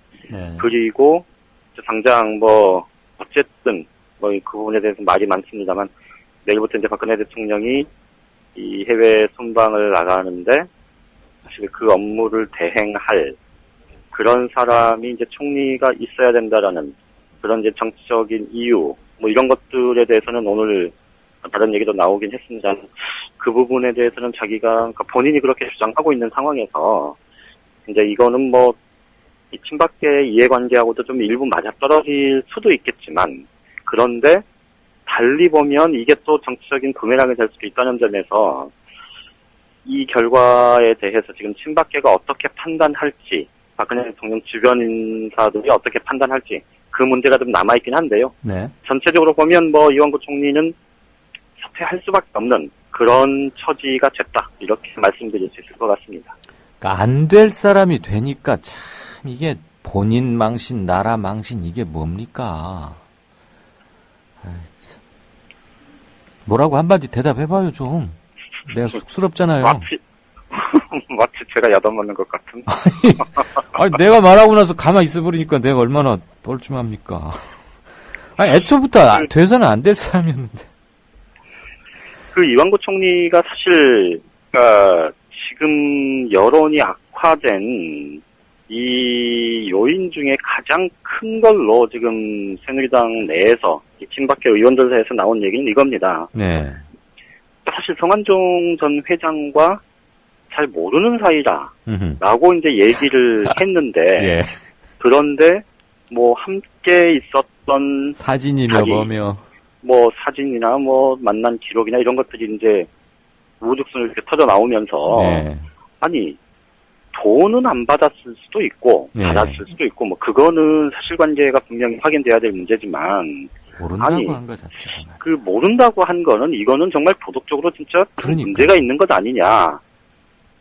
그리고 당장 뭐 어쨌든 뭐 그 부분에 대해서 말이 많습니다만 내일부터 이제 박근혜 대통령이 이 해외 순방을 나가는데 사실 그 업무를 대행할 그런 사람이 이제 총리가 있어야 된다라는 그런 이제 정치적인 이유 뭐 이런 것들에 대해서는 오늘 다른 얘기도 나오긴 했습니다. 그 부분에 대해서는 자기가 그러니까 본인이 그렇게 주장하고 있는 상황에서 이제 이거는 뭐 이 친박계 이해관계하고도 좀 일부 맞아떨어질 수도 있겠지만 그런데 달리 보면 이게 또 정치적인 부메랑이 될 수도 있다는 점에서 이 결과에 대해서 지금 친박계가 어떻게 판단할지 박근혜 대통령 주변 인사들이 어떻게 판단할지 그 문제가 좀 남아있긴 한데요. 전체적으로 보면 뭐 이완구 총리는 사퇴할 수밖에 없는 그런 처지가 됐다. 이렇게 말씀드릴 수 있을 것 같습니다. 그러니까 안 될 사람이 되니까 참 이게 본인 망신, 나라 망신 이게 뭡니까? 아이, 참. 뭐라고 한마디 대답해봐요 좀. 내가 쑥스럽잖아요. 마치 제가 야단맞는 것 같은. 아니 내가 말하고 나서 가만히 있어버리니까 내가 얼마나 뻘쭘합니까? 아니 애초부터 돼서는 안 될 사람이었는데. 그 이완구 총리가 사실 지금 여론이 악화된 이 요인 중에 가장 큰 걸로 지금 새누리당 내에서 이 친박계 의원들 사이에서 나온 얘기는 이겁니다. 사실 성완종 전 회장과 잘 모르는 사이다라고 이제 얘기를 했는데 그런데 뭐 함께 있었던 사진이며 뭐며 뭐 사진이나 뭐 만난 기록이나 이런 것들이 이제 우후죽순 이렇게 터져 나오면서 아니 돈은 안 받았을 수도 있고 받았을 수도 있고 뭐 그거는 사실관계가 분명히 확인돼야 될 문제지만 모른다고 한 거 자체가 그 모른다고 한 거는 이거는 정말 도덕적으로 진짜 문제가 있는 것 아니냐.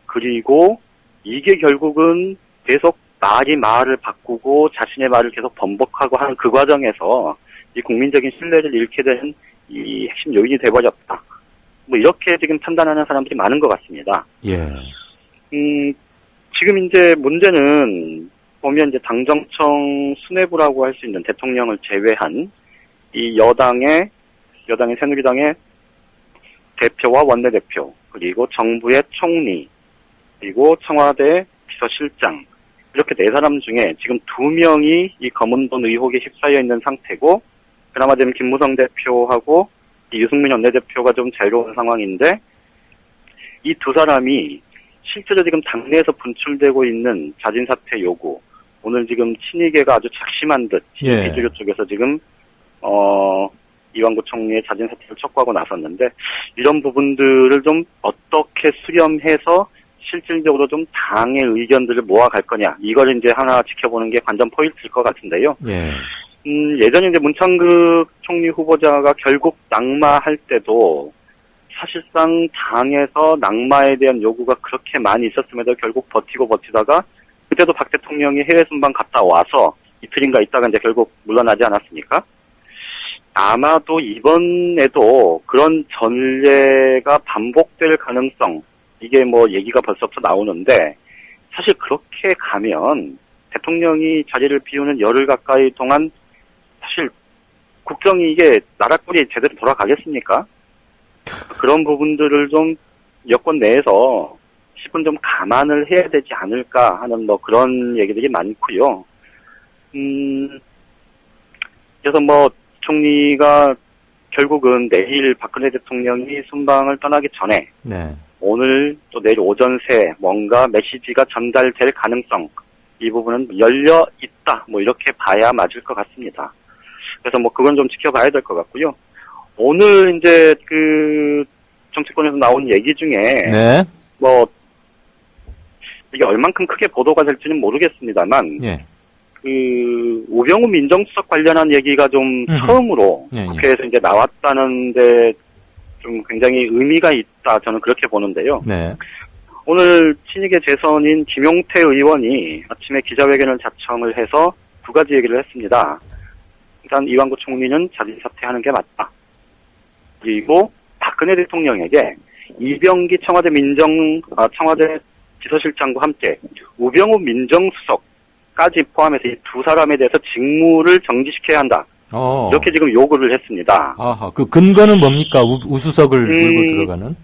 그리고 이게 결국은 계속 말을 바꾸고 자신의 말을 계속 번복하고 하는 그 과정에서 이 국민적인 신뢰를 잃게 되는 이 핵심 요인이 돼버렸다. 뭐 이렇게 지금 판단하는 사람들이 많은 것 같습니다. 예. 지금 이제 문제는 보면 이제 당정청 수뇌부라고 할 수 있는 대통령을 제외한 이 여당의 새누리당의 대표와 원내대표, 그리고 정부의 총리, 그리고 청와대 비서실장, 이렇게 네 사람 중에 지금 2명이 이 검은 돈 의혹에 휩싸여 있는 상태고, 그나마 지금 김무성 대표하고 이 유승민 원내대표가 좀 자유로운 상황인데, 이 두 사람이 실제로 지금 당내에서 분출되고 있는 자진사퇴 요구, 오늘 지금 친이계가 아주 작심한 듯 비주류 쪽에서 지금 이완구 총리의 자진사퇴를 촉구하고 나섰는데, 이런 부분들을 좀 어떻게 수렴해서 실질적으로 좀 당의 의견들을 모아갈 거냐, 이걸 이제 하나 지켜보는 게 관전 포인트일 것 같은데요. 예. 예전에 이제 문창극 총리 후보자가 결국 낙마할 때도 사실상 당에서 낙마에 대한 요구가 그렇게 많이 있었음에도 결국 버티다가 그때도 박 대통령이 해외 순방 갔다 와서 이틀인가 있다가 이제 결국 물러나지 않았습니까? 아마도 이번에도 그런 전례가 반복될 가능성, 이게 뭐 얘기가 벌써부터 나오는데, 사실 그렇게 가면 대통령이 자리를 비우는 열흘 가까이 동안 사실 국정이 이게 나라꼴이 제대로 돌아가겠습니까? 그런 부분들을 좀 여권 내에서 10분 좀 감안을 해야 되지 않을까 하는 뭐 그런 얘기들이 많고요. 그래서 뭐 총리가 결국은 내일 박근혜 대통령이 순방을 떠나기 전에 오늘 또 내일 오전 새 뭔가 메시지가 전달될 가능성, 이 부분은 열려 있다, 뭐 이렇게 봐야 맞을 것 같습니다. 그래서 뭐 그건 좀 지켜봐야 될 것 같고요. 오늘 이제 그 정치권에서 나온 얘기 중에 뭐 이게 얼만큼 크게 보도가 될지는 모르겠습니다만 그 우병우 민정수석 관련한 얘기가 좀 처음으로 국회에서 이제 나왔다는데 좀 굉장히 의미가 있다, 저는 그렇게 보는데요. 오늘 친이계 재선인 김용태 의원이 아침에 기자회견을 자청을 해서 두 가지 얘기를 했습니다. 일단 이완구 총리는 자진사퇴하는 게 맞다. 그리고 박근혜 대통령에게 이병기 청와대 비서실장과 함께 우병우 민정수석까지 포함해서 이 두 사람에 대해서 직무를 정지시켜야 한다. 이렇게 지금 요구를 했습니다. 아하, 그 근거는 뭡니까? 우수석을 물고 들어가는?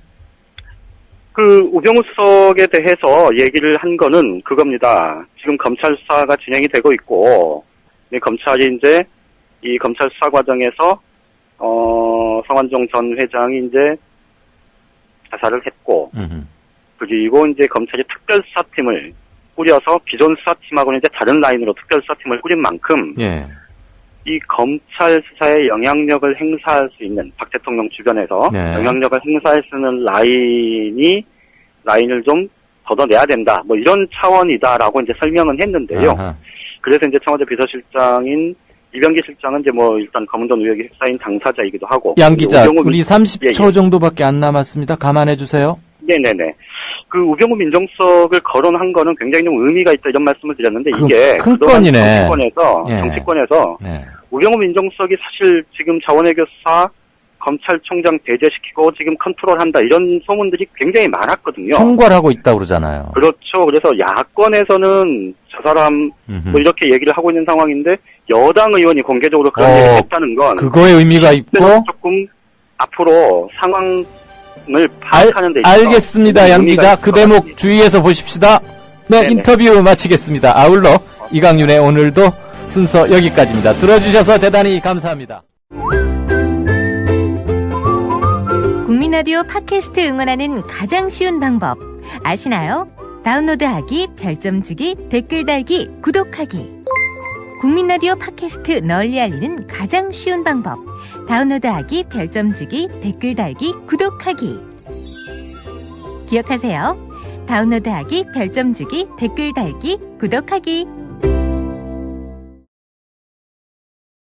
그 우병우 수석에 대해서 얘기를 한 거는 그겁니다. 지금 검찰 수사가 진행이 되고 있고, 검찰이 이제 이 검찰 수사 과정에서 성완종 전 회장이 이제 자살을 했고, 그리고 이제 검찰이 특별수사팀을 꾸려서 기존 수사팀하고는 이제 다른 라인으로 특별수사팀을 꾸린 만큼 이 검찰 수사에 영향력을 행사할 수 있는, 박 대통령 주변에서 영향력을 행사할 수 있는 라인을 좀 걷어내야 된다, 뭐 이런 차원이다라고 이제 설명은 했는데요. 그래서 이제 청와대 비서실장인 이병기 실장은 이제 뭐 일단 검은돈 의혹에 휩싸인 당사자이기도 하고. 양 기자, 우리 30초 정도밖에 안 남았습니다. 감안해 주세요. 네네네. 그 우병우 민정수석을 거론한 거는 굉장히 좀 의미가 있다, 이런 말씀을 드렸는데, 이게 큰 건이네. 정치권에서 우병우 민정수석이 사실 지금 자원외교 수사 검찰총장 배제시키고 지금 컨트롤한다, 이런 소문들이 굉장히 많았거든요. 총괄하고 있다고 그러잖아요. 그렇죠. 그래서 야권에서는 저 사람 뭐 이렇게 얘기를 하고 있는 상황인데, 여당 의원이 공개적으로 그런 얘기를 했다는 건 그거에 의미가 있고 조금 앞으로 상황을 파악하는 데 있어서 알겠습니다. 양 기자, 그 대목 주의해서 보십시다. 네, 인터뷰 마치겠습니다. 아울러 이강윤의 오늘도 순서 여기까지입니다. 들어주셔서 대단히 감사합니다. 국민라디오 팟캐스트 응원하는 가장 쉬운 방법 아시나요? 다운로드하기, 별점 주기, 댓글 달기, 구독하기. 국민라디오 팟캐스트 널리 알리는 가장 쉬운 방법. 다운로드하기, 별점 주기, 댓글 달기, 구독하기. 기억하세요. 다운로드하기, 별점 주기, 댓글 달기, 구독하기.